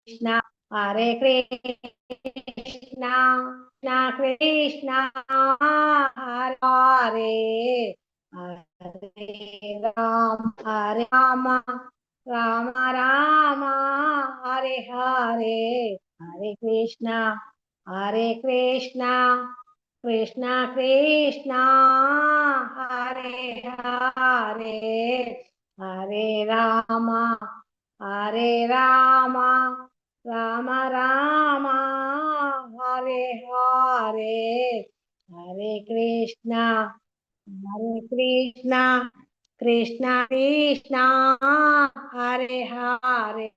Krishna, Hare Krishna, Krishna Krishna, Hare Hare, Hare Rama, Rama Rama, Hare Hare, Hare Krishna, Krishna Krishna, Hare Hare, Hare Rama, Rama Rama, Hare Hare, Hare Krishna, Krishna Krishna, Hare Hare,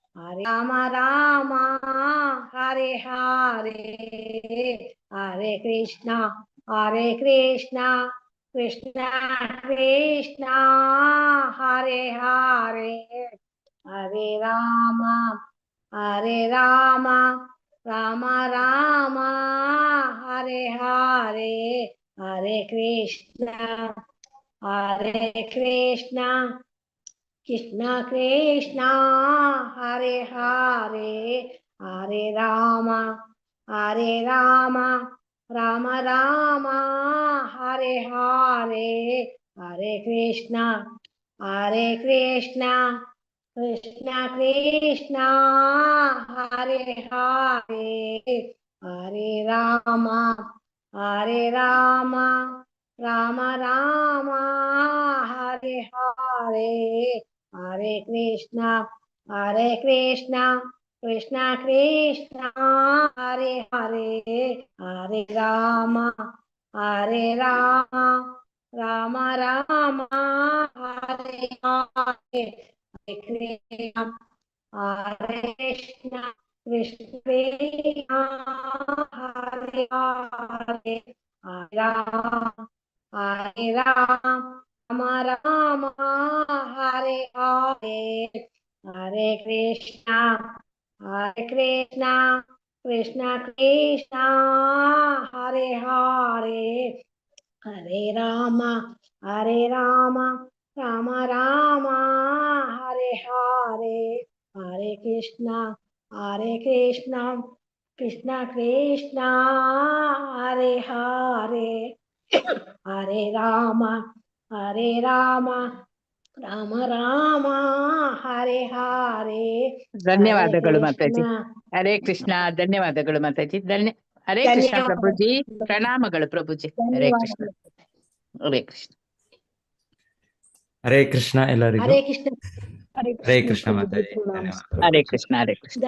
Hare Rama Rama, Hare Hare, Hare Krishna, Krishna Krishna, Hare Hare, Hare Rama, Rama Rama, Hare Hare, Hare Krishna, Krishna Krishna, Hare Hare, Hare Rama, Rama Rama, Hare Hare, Hare Krishna, Krishna Krishna, Hare Hare, Hare Rama, Rama Rama, Hare Hare, Hare Krishna, Krishna Krishna, Hare Hare, Hare Rama, Rama Rama, Hare Hare, Hare Krishna, Krishna Krishna, Hare Hare, Hare Rama, Rama, Hare Hare, Hare Krishna, Krishna Krishna, Hare Hare, Hare Rama, Rama Rama, Hare Hare, Hare Krishna, Krishna Krishna, Hare Hare, Hare Rama, Rama Rama, Hare Hare, Hare ಧನ್ಯವಾದಗಳು Mataji. Krishna. Hare Krishna. ಧನ್ಯವಾದಗಳು ಮಾತಾಜಿ. ಹರೇ ಕೃಷ್ಣ ಧನ್ಯವಾದ ಪ್ರಭುಜಿ. ಪ್ರಣಾಮಗಳು ಪ್ರಭುಜಿ. ಹರೇ ಕೃಷ್ಣ. ಹರೇ ಕೃಷ್ಣ. ಹರೇ ಕೃಷ್ಣ ಎಲ್ಲರಿಗೂ. ಹರೇ ಕೃಷ್ಣ. ಹರೇ ಕೃಷ್ಣ ಮಾತಾಜಿ. ಧನ್ಯವಾದ. ಹರೇ ಕೃಷ್ಣ. ಹರೇ ಕೃಷ್ಣ.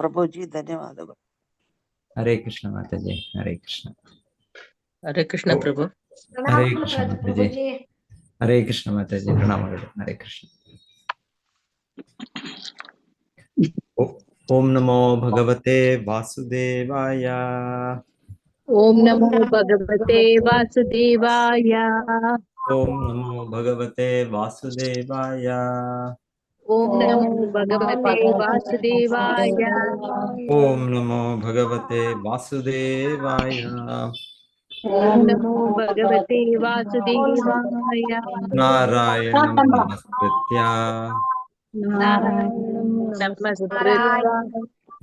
ಪ್ರಭುಜಿ ಧನ್ಯವಾದಗಳು. ಹರೇ ಕೃಷ್ಣ ಮಾತಾಜಿ. ಹರೇ ಕೃಷ್ಣ. ಹರೇ ಕೃಷ್ಣ ಪ್ರಭು. ಹರೇ ಕೃಷ್ಣ ಮಾತಾಜಿ. ಹರೇ ಕೃಷ್ಣ ಮಾತಾಜಿ. ಪ್ರಣಾಮಗಳು. ಹರೇ ಕೃಷ್ಣ. ಓಂ ನಮೋ ಭಗವತೆ ವಾಸುದೇವಾಯ. ಓಂ ನಮೋ ಭಗವತೆ ವಾಸುದೇವಾಯ. ಓಂ ನಮೋ ಭಗವತೆ ವಾಸುದೇವಾಯ. ಓಂ ನಮೋ ಭಗವತೆ ವಾಸುದೇವಾಯ. ಓಂ ನಮೋ ಭಗವತೆ ವಾಸುದೇವಾಯ. ಓಂ ನಮೋ ಭಗವತೆ ವಾಸುದೇವಾಯ. ನಾರಾಯಣಂ ನಮಸ್ಕೃತ್ಯ ನಾರಾಯಣಂ ನಮಸ್ಕೃತ್ಯ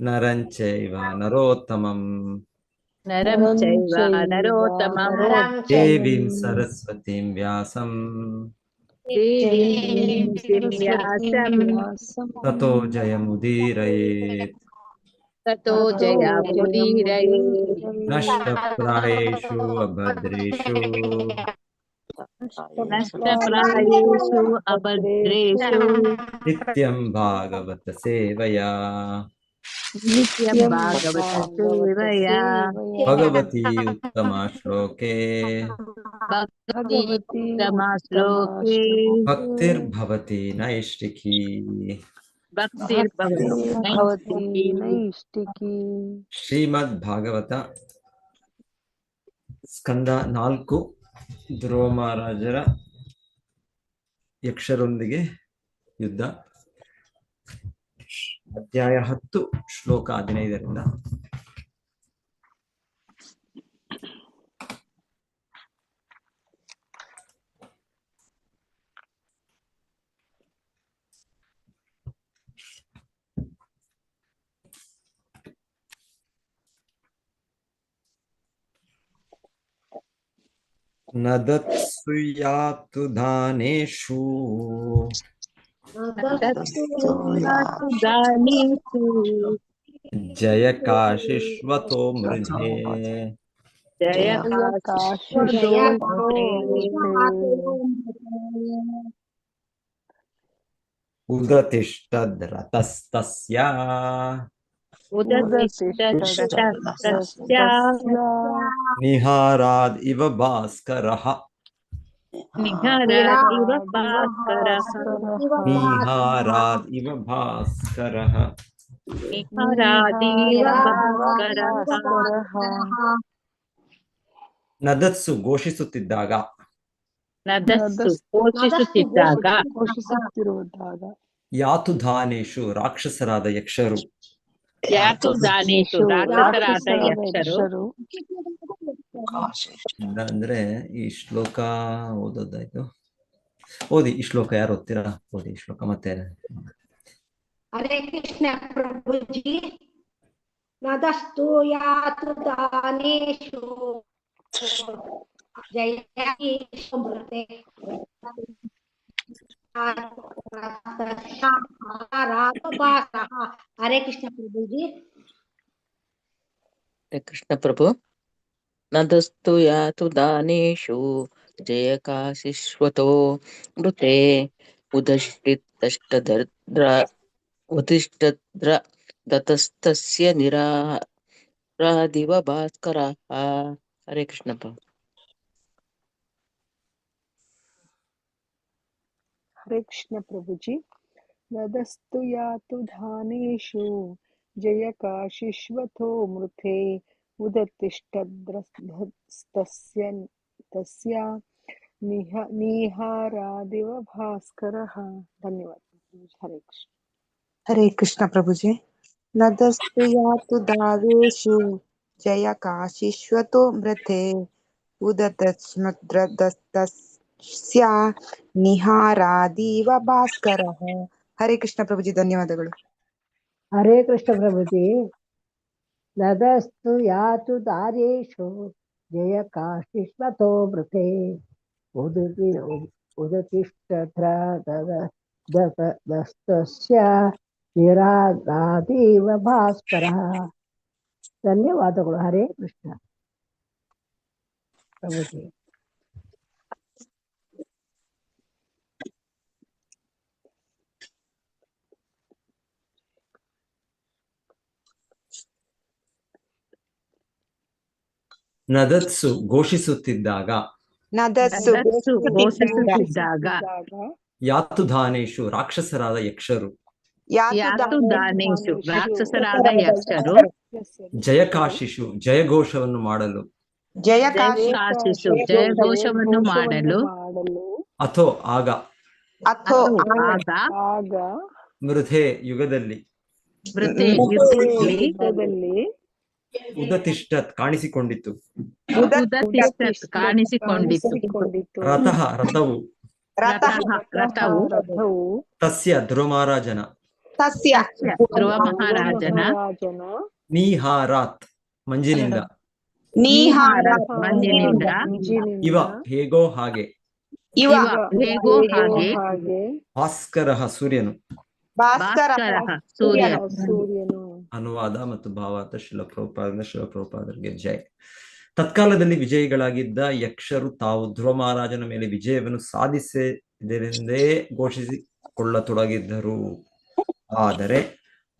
ನರಂ ಚೈವ ನರೋತ್ತಮಂ ನರಂ ಚೈವ ನರೋತ್ತಮಂ ದೇವೀಂ ಸರಸ್ವತೀಂ ವ್ಯಾಸಂ ದೇವೀಂ ವ್ಯಾಸಂ ತತೋ ಜಯಮುದೀರಯೇತ್. ತತೋ ಜಯಮುದೀರಯೇ. ನಷ್ಟಪ್ರಾಯೇಷು ಅಭದ್ರೇಷು ನಷ್ಟಪ್ರಾಯೇಷು ಅಭದ್ರೇಷು ನಿತ್ಯಂ ಭಾಗವತ ಸೇವಯಾ. ನಿತ್ಯಂ ಭಾಗವತ ಸೇವಯಾ. ಭಗವತಿ ಉತ್ತಮ ಶ್ಲೋಕೆ ಭಕ್ತಿ ಉತ್ತಮ ಶ್ಲೋಕೆ ಭಕ್ತಿರ್ಭವತಿ ನೈಷ್ಟಿಕೀ. ಭಕ್ತಿರ್ಭವತಿ ನೈಷ್ಠಿಕಿ. ಶ್ರೀಮದ್ ಭಾಗವತ ಸ್ಕಂದ 4 ಧ್ರುವ ಮಹಾರಾಜರ ಯಕ್ಷರೊಂದಿಗೆ ಯುದ್ಧ. ಅಧ್ಯಾಯ 10 ಶ್ಲೋಕ 15ರಿಂದ. ನದತ್ಸು ಯಾತು ದಾನೇಶು ದಾನೇಶು ಜಯಕಾಶಿಷ್ವತೋ ಮೃಧೆ ಜಯ ಉದತಿಷ್ಠದ್ ರತಸ್ತಸ್ಯ ನಿಹಾರಾದ್ ಇವ ಭಾಸ್ಕರಃ ನಿಹಾರಾದ್ ಇವ ಭಾಸ್ಕರಃ ನದತ್ಸು ಘೋಷಿಸುತ್ತಿದ್ದಾಗ ಘೋಷಿಸುತ್ತಿರುವಾಗ ಯಾತು ಧಾನೇಶು ರಾಕ್ಷಸರಾದ ಯಕ್ಷರು ರಾಕ್ಷಸರಾದ ಯಕ್ಷರು ಅಂದ್ರೆ ಈ ಶ್ಲೋಕ ಓದೋದಾಯ್ತು. ಓದಿ ಈ ಶ್ಲೋಕ, ಯಾರು ಓದ್ತೀರಾ? ಓದಿ ಈ ಶ್ಲೋಕ ಮತ್ತೆ. ಹರೇ ಕೃಷ್ಣ ಪ್ರಭುಜಿ. ನದಸ್ತು ಯಾತು ದಾನೇಶು ಜಯಕೀಶಮೃತೆ ಹರೇ ಕೃಷ್ಣ ಪ್ರಭುಜಿ. ಹರೇ ಕೃಷ್ಣ ಪ್ರಭು. ನದಸ್ತು ಯಾತು ದಾನೇಶು ಜಯಕಾಶಿಶ್ವತೋ ಮೃತೆ ಉದಿಷ್ಟದ್ರ ದತಸ್ತಸ್ಯ ನಿರಾರಾದಿವ ಭಾಸ್ಕರಃ. ಹರೇ ಕೃಷ್ಣ ಪ್ರಭು. ಹರೇ ಕೃಷ್ಣ ಪ್ರಭುಜಿ. ನದಸ್ತು ಯಾತು ಧಾನೇಶು ಜಯಕಾಶಿಶ್ವತೋ ಮೃತೆ ಉದತಿಷ್ಠದ್ರಸ್ತಸ್ಯ ನಿಹಾರಾದಿವ ಭಾಸ್ಕರಃ. ಧನ್ಯವಾದ. ಹರೇ ಕೃಷ್ಣ. ಹರೇ ಕೃಷ್ಣ ಪ್ರಭುಜಿ. ನದಸ್ತು ಯಾತು ದಾವೇಶು ಜಯ ಕಾಶಿಶ್ವತೋ ಮೃತೆ ಉದತಸ್ಯ ನಿಹಾರಾದಿವ ಭಾಸ್ಕರಃ. ಹರೇ ಕೃಷ್ಣ ಪ್ರಭುಜಿ, ಧನ್ಯವಾದಗಳು. ಹರೇ ಕೃಷ್ಣ ಪ್ರಭುಜಿ. ನದಸ್ತು ಯಾತು ದಾರೇಶು ಜಯ ಕಾಶಿಶ್ವತೋ ಮೃತೆ ಉದತಿಷ್ಠದ್ರದಸ್ತಸ್ಯ ನಿರಾರಾದಿವ ಭಾಸ್ಕರಃ. ಧನ್ಯವಾದಗಳು. ಹರೇ ಕೃಷ್ಣ ಪ್ರಭುಜಿ. ನದತ್ಸು ಘೋಷಿಸುತ್ತಿದ್ದಾಗ ಯಾತು ಧಾನೇಶು ರಾಕ್ಷಸರಾದ ಯಕ್ಷರು ರಾಕ್ಷಸರಾದ ಯಕ್ಷರು ಜಯಕಾಶಿಷು ಜಯಘೋಷವನ್ನು ಮಾಡಲು ಜಯಘೋಷವನ್ನು ಮಾಡಲು ಅಥೋ ಆಗ ಆಗ ಮೃಧೆ ಯುಗದಲ್ಲಿ ಉದತಿಷ್ಠತ್ ಕಾಣಿಸಿಕೊಂಡಿತು ರಥಃ ರಥವು ತಸ್ಯ ಧ್ರುವ ಮಹಾರಾಜನ ನೀಹಾರಾತ್ ಮಂಜಿನಿಂದ ಇವ ಹೇಗೋ ಹಾಗೆ ಭಾಸ್ಕರಃ ಸೂರ್ಯನು. ಅನುವಾದ ಮತ್ತು ಭಾವಾರ್ಥ ಶ್ರೀಲ ಪ್ರಭುಪಾದರಿಗೆ ಜಯ. ತತ್ಕಾಲದಲ್ಲಿ ವಿಜಯಿಗಳಾಗಿದ್ದ ಯಕ್ಷರು ತಾವು ಧ್ರುವ ಮಹಾರಾಜನ ಮೇಲೆ ವಿಜಯವನ್ನು ಸಾಧಿಸಿದರೆಂದೇ ಘೋಷಿಸಿಕೊಳ್ಳತೊಡಗಿದ್ದರು. ಆದರೆ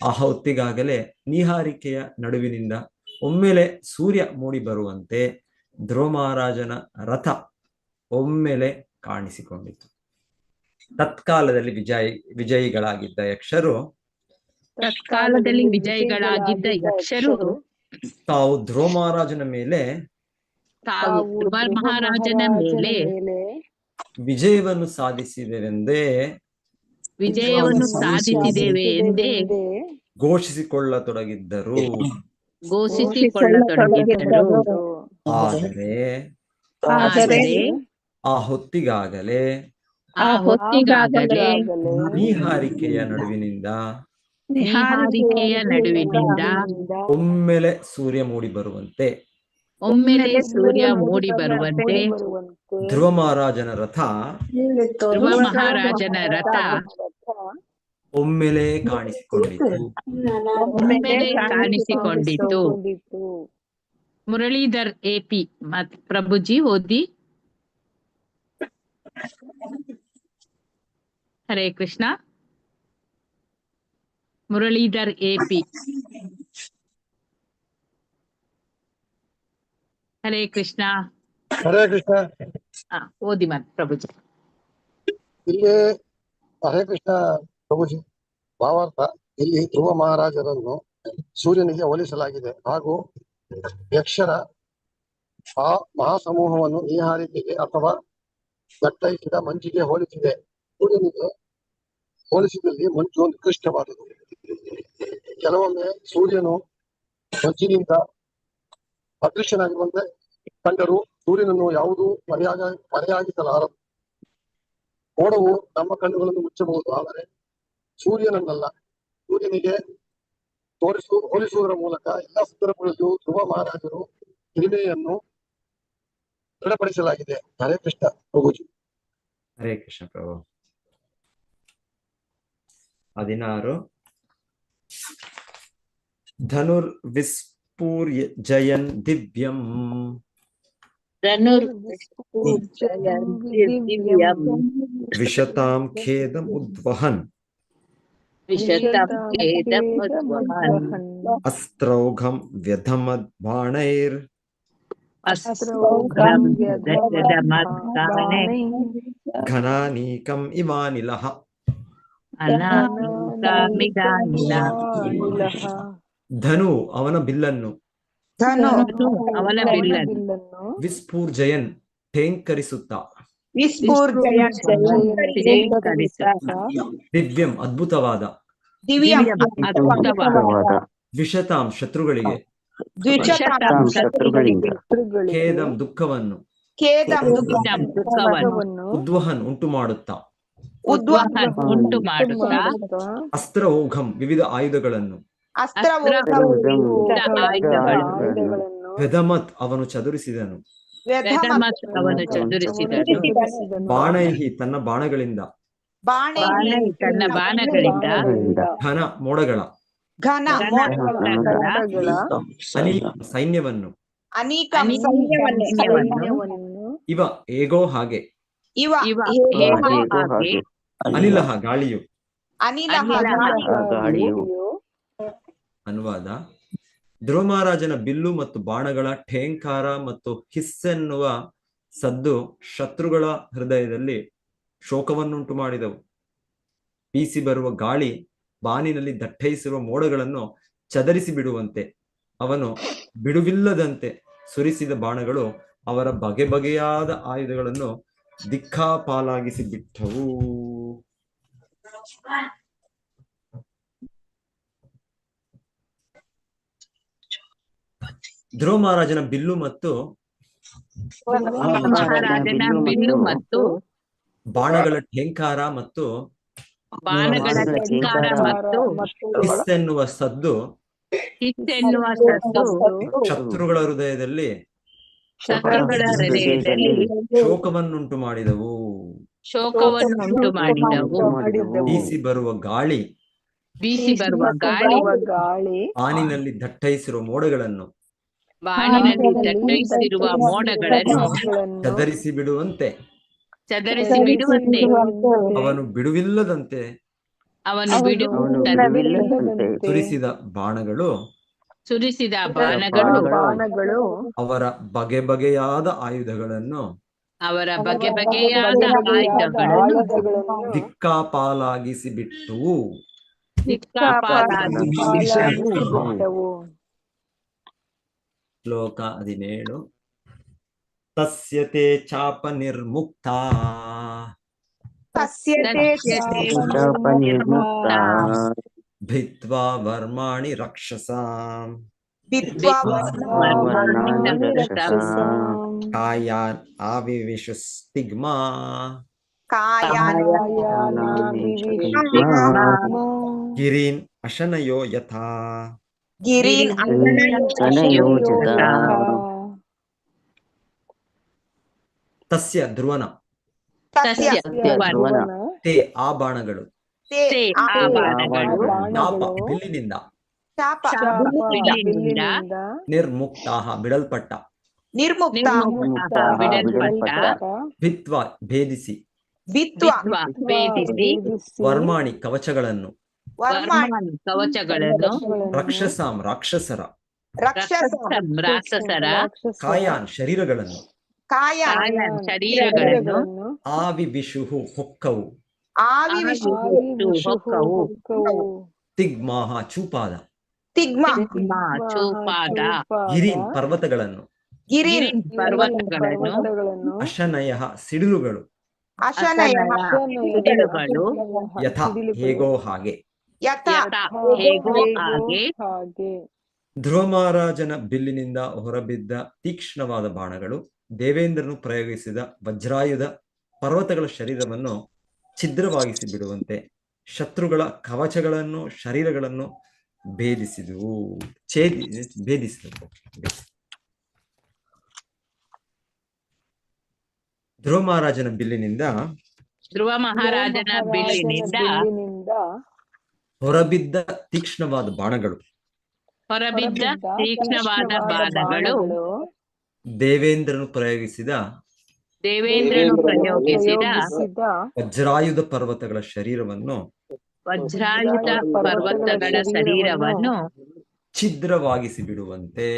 ಆ ಹೊತ್ತಿಗಾಗಲೇ ನೀಹಾರಿಕೆಯ ನಡುವಿನಿಂದ ಒಮ್ಮೆಲೆ ಸೂರ್ಯ ಮೂಡಿ ಬರುವಂತೆ ಧ್ರುವ ಮಹಾರಾಜನ ರಥ ಒಮ್ಮೆಲೆ ಕಾಣಿಸಿಕೊಂಡಿತು. ತತ್ಕಾಲದಲ್ಲಿ ವಿಜಯಿಗಳಾಗಿದ್ದ ಯಕ್ಷರು ತಾವು ಧ್ರುವ ಮಹಾರಾಜನ ಮೇಲೆ ವಿಜಯವನ್ನು ಸಾಧಿಸಿದೆವೆಂದೇ ಘೋಷಿಸಿಕೊಳ್ಳತೊಡಗಿದ್ದರು. ಆದರೆ ಆ ಹೊತ್ತಿಗಾಗಲೇ ನೀಹಾರಿಕೆಯ ನಡುವಿನಿಂದ ಒಮ್ಮೆಲೆ ಸೂರ್ಯ ಮೂಡಿ ಬರುವಂತೆ ಒಮ್ಮೆಲೆ ಸೂರ್ಯ ಮೂಡಿ ಬರುವಂತೆ ಧ್ರುವ ಮಹಾರಾಜನ ರಥ ಧ್ರುವ ಮಹಾರಾಜನ ರಥ ಒಮ್ಮೆಲೆ ಕಾಣಿಸಿಕೊಂಡಿತು. ಒಮ್ಮೆಲೆ ಕಾಣಿಸಿಕೊಂಡಿತು. ಮುರಳೀಧರ್ ಎಪಿ ಪ್ರಭುಜಿ ಓದಿ. ಹರೇ ಕೃಷ್ಣ. ಮುರಳೀಧರ್ ಎಪಿ. ಹರೇ ಕೃಷ್ಣ. ಹರೇ ಕೃಷ್ಣ. ಓದಿ ಮತ್ ಪ್ರಭುಜಿ. ಇಲ್ಲಿ ಹರೇ ಕೃಷ್ಣ ಪ್ರಭುಜಿ. ಭಾವಾರ್ಥ, ಇಲ್ಲಿ ಧ್ರುವ ಮಹಾರಾಜರನ್ನು ಸೂರ್ಯನಿಗೆ ಹೋಲಿಸಲಾಗಿದೆ ಹಾಗೂ ಯಕ್ಷರ ಆ ಮಹಾಸಮೂಹವನ್ನು ಈ ಹಾರಿಕೆಗೆ ಅಥವಾ ದಟ್ಟೈಸಿದ ಮಂಜಿಗೆ ಹೋಲಿಸಿದೆ. ಸೂರ್ಯನಿಗೆ ಹೋಲಿಸಿದಲ್ಲಿ ಮಂಜು ನಿಕೃಷ್ಟವಾದುದು. ಕೆಲವೊಮ್ಮೆ ಸೂರ್ಯನು ಮಂಜಿನಿಂದ ಅದೃಶ್ಯನಾಗಿರುವಂತೆ ಕಂಡರೂ ಸೂರ್ಯನನ್ನು ಯಾವುದೂ ಮರೆಯಾಗಿಸಲಾರದು. ಮೋಡವು ನಮ್ಮ ಕಣ್ಣುಗಳನ್ನು ಮುಚ್ಚಬಹುದು, ಆದರೆ ಸೂರ್ಯನನ್ನಲ್ಲ. ಸೂರ್ಯನಿಗೆ ಹೋಲಿಸುವುದರ ಮೂಲಕ ಎಲ್ಲ ಸಂದರ್ಭಗಳಲ್ಲೂ ಧ್ರುವ ಮಹಾರಾಜರು ಹಿರಿಮೆಯನ್ನು ದೃಢಪಡಿಸಲಾಗಿದೆ. ಹರೇ ಕೃಷ್ಣ ಪ್ರಭುಜಿ. ಹರೇ ಕೃಷ್ಣ ಪ್ರಭು. 16 ಧನುರ್ ವಿಸ್ಫೂರ್ಯ ಜಯನ್ ದಿವ್ಯಂ ವಿಶತಾಂ ಖೇದಂ ಉದ್ವಹನ್ ಅಸ್ತ್ರೌಘಂ ವ್ಯಧಮದ್ ಬಾಣೈರ್ ಘನಾನೀಕಂ ಇವಾನಿಲಃ. ಧನು ಅವನ ಬಿಲ್ಲನ್ನು, ಅವನ ಬಿಲ್ಲನ್ನು ವಿಸ್ಫೂರ್ಜಯನ್ ಠೇಂಕರಿಸುತ್ತಾ, ದಿವ್ಯಂ ಅದ್ಭುತವಾದ, ವಿಶತಾಂ ಶತ್ರುಗಳಿಗೆ, ಖೇದಂ ದುಃಖವನ್ನು, ಉದ್ವಹನ್ ಉಂಟು ಮಾಡುತ್ತಾ, ಅಸ್ತ್ರೌಘಂ ವಿವಿಧ ಆಯುಧಗಳನ್ನು, ವ್ಯಧಮತ್ ಅವನು ಚದುರಿಸಿದನು, ಬಾಣೈಹಿ ತನ್ನ ಬಾಣಗಳಿಂದ, ಘನ ಮೋಡಗಳ, ಸೈನ್ಯವನ್ನು, ಇವ ಹೇಗೋ ಹಾಗೆ, ಅನಿಲಹ ಗಾಳಿಯು. ಅನುವಾದ: ಧ್ರುವ ಮಹಾರಾಜನ ಬಿಲ್ಲು ಮತ್ತು ಬಾಣಗಳ ಠೇಂಕಾರ ಮತ್ತು ಹಿಸ್ಸೆನ್ನುವ ಸದ್ದು ಶತ್ರುಗಳ ಹೃದಯದಲ್ಲಿ ಶೋಕವನ್ನುಂಟು ಮಾಡಿದವು. ಬೀಸಿ ಬರುವ ಗಾಳಿ ಬಾನಿನಲ್ಲಿ ದಟ್ಟೈಸಿರುವ ಮೋಡಗಳನ್ನು ಚದರಿಸಿ ಬಿಡುವಂತೆ, ಅವನು ಬಿಡುವಿಲ್ಲದಂತೆ ಸುರಿಸಿದ ಬಾಣಗಳು ಅವರ ಬಗೆ ಬಗೆಯಾದ ಆಯುಧಗಳನ್ನು ದಿಕ್ಕಾಪಾಲಾಗಿಸಿ ಬಿಟ್ಟವು. ಧ್ರುವ ಮಹಾರಾಜನ ಬಿಲ್ಲು ಮತ್ತು ಬಾಣಗಳ ಠೇಂಕಾರ ಮತ್ತು ಹಿಸ್ಸೆನ್ನುವ ಸದ್ದು ಶತ್ರುಗಳ ಹೃದಯದಲ್ಲಿ ಶೋಕವನ್ನುಂಟು ಮಾಡಿದವು. ಬೀಸಿ ಬರುವ ಗಾಳಿ ಬಾನಿನಲ್ಲಿ ದಟ್ಟೈಸಿರುವ ಮೋಡಗಳನ್ನು ಚದರಿಸಿ ಬಿಡುವಂತೆ, ಅವನು ಬಿಡುವಿಲ್ಲದಂತೆ ಸುರಿಸಿದ ಬಾಣಗಳು ಅವರ ಬಗೆ ಬಗೆಯಾದ ಆಯುಧಗಳನ್ನು ದಿಕ್ಕಾಪಾಲಾಗಿಸಿ ಬಿಟ್ಟವು. ಶ್ಲೋಕ 17. ತಸ್ಯತೆ ಚಾಪ ನಿರ್ಮುಕ್ತಾ ಭಿತ್ವಾ ವರ್ಮಾಣಿ ರಕ್ಷಸಾಂ ಕಾಯಾನ್ ಆವಿವಿಶುಸ್ತಿಗ್ಮಾ ಗಿರೀನ್ ಅಶನಯೋ ಯಥಾ ತಸ್ಯ ಧ್ರುವನ, ತಸ್ಯ ಧ್ರುವನ ತೇ ಆ ಬಾಣಗಳು, ತೇ ತೇ ಆ ಆ ಬಾಣಗಳು ಶಾಪ ಬಾಣಗಳು ಬಿಲ್ಲಿನಿಂದ, ಶಾಪ ಶಾಪ ಬಿಲ್ಲಿನಿಂದ, ಬಿಲ್ಲಿನಿಂದ ನಿರ್ಮುಕ್ತಾಹ ಬಿಡಲ್ಪಟ್ಟ, ನಿರ್ಮುಕ್ತ ನಿರ್ಮುಕ್ತ ಬಿಡಲ್ಪಟ್ಟ, ಭಿತ್ವ ಭೇದಿಸಿ, ಬಿತ್ವ ಬಿತ್ವ ಭೇದಿಸಿ, ವರ್ಮಾಣಿ ಕವಚಗಳನ್ನು, ವರ್ಮಾಣಿ ವರ್ಮಾಣಿ ಕವಚಗಳನ್ನು, ರಕ್ಷಸಾಂ ರಾಕ್ಷಸರ, ರಕ್ಷಸ ರಾಕ್ಷಸರ, ಕಾಯಾನ್ ಶರೀರಗಳನ್ನು, ಕಾಯ ಕಾಯನ್ ಶರೀರಗಳನ್ನು, ಆವಿಭಿಷುಹು ಹೊಕ್ಕವು, ಆವಿ ವಿಷು ಹೊಕ್ಕವು, ತಿಗ್ಮಾಹ ಚೂಪಾದ, ತಿಗ್ಮ ತಿಗ್ಮ ಚೂಪಾದ, ಗಿರಿನ್ ಪರ್ವತಗಳನ್ನು, ಗಿರಿನ್ ಪರ್ವತಗಳನ್ನು, ಅಶನಯ ಸಿಡಿಲುಗಳು, ಅಶನಯ ಸಿಡಿಲುಗಳು, ಯಥಾ ಹೇಗೋ ಹಾಗೆ. ಯಥ ಯಥ ಹೇಗೋ ಹಾಗೆ, ಧ್ರುವ ಮಹಾರಾಜನ ಬಿಲ್ಲಿನಿಂದ ಹೊರಬಿದ್ದ ತೀಕ್ಷ್ಣವಾದ ಬಾಣಗಳು ದೇವೇಂದ್ರನು ಪ್ರಯೋಗಿಸಿದ ವಜ್ರಾಯುಧ ಪರ್ವತಗಳ ಶರೀರವನ್ನು ಛಿದ್ರವಾಗಿಸಿ ಬಿಡುವಂತೆ ಶತ್ರುಗಳ ಕವಚಗಳನ್ನು ಶರೀರಗಳನ್ನು ಭೇದಿಸಿದವು, ಭೇದಿಸಿದವು. ಧ್ರುವ ಮಹಾರಾಜನ ಬಿಲ್ಲಿನಿಂದ ಧ್ರುವ ಮಹಾರಾಜನ ಬಿಲ್ಲಿನಿಂದ ಹೊರಬಿದ್ದ ತೀಕ್ಷ್ಣವಾದ ಬಾಣಗಳು ಹೊರಬಿದ್ದ ತೀಕ್ಷ್ಣವಾದ ಬಾಣಗಳು ದೇವೇಂದ್ರನು ಪ್ರಯೋಗಿಸಿದ ವಜ್ರಾಯುಧ ಪರ್ವತಗಳ ಶರೀರವನ್ನು ಛಿದ್ರವಾಗಿಸಿ ಬಿಡುವಂತೆ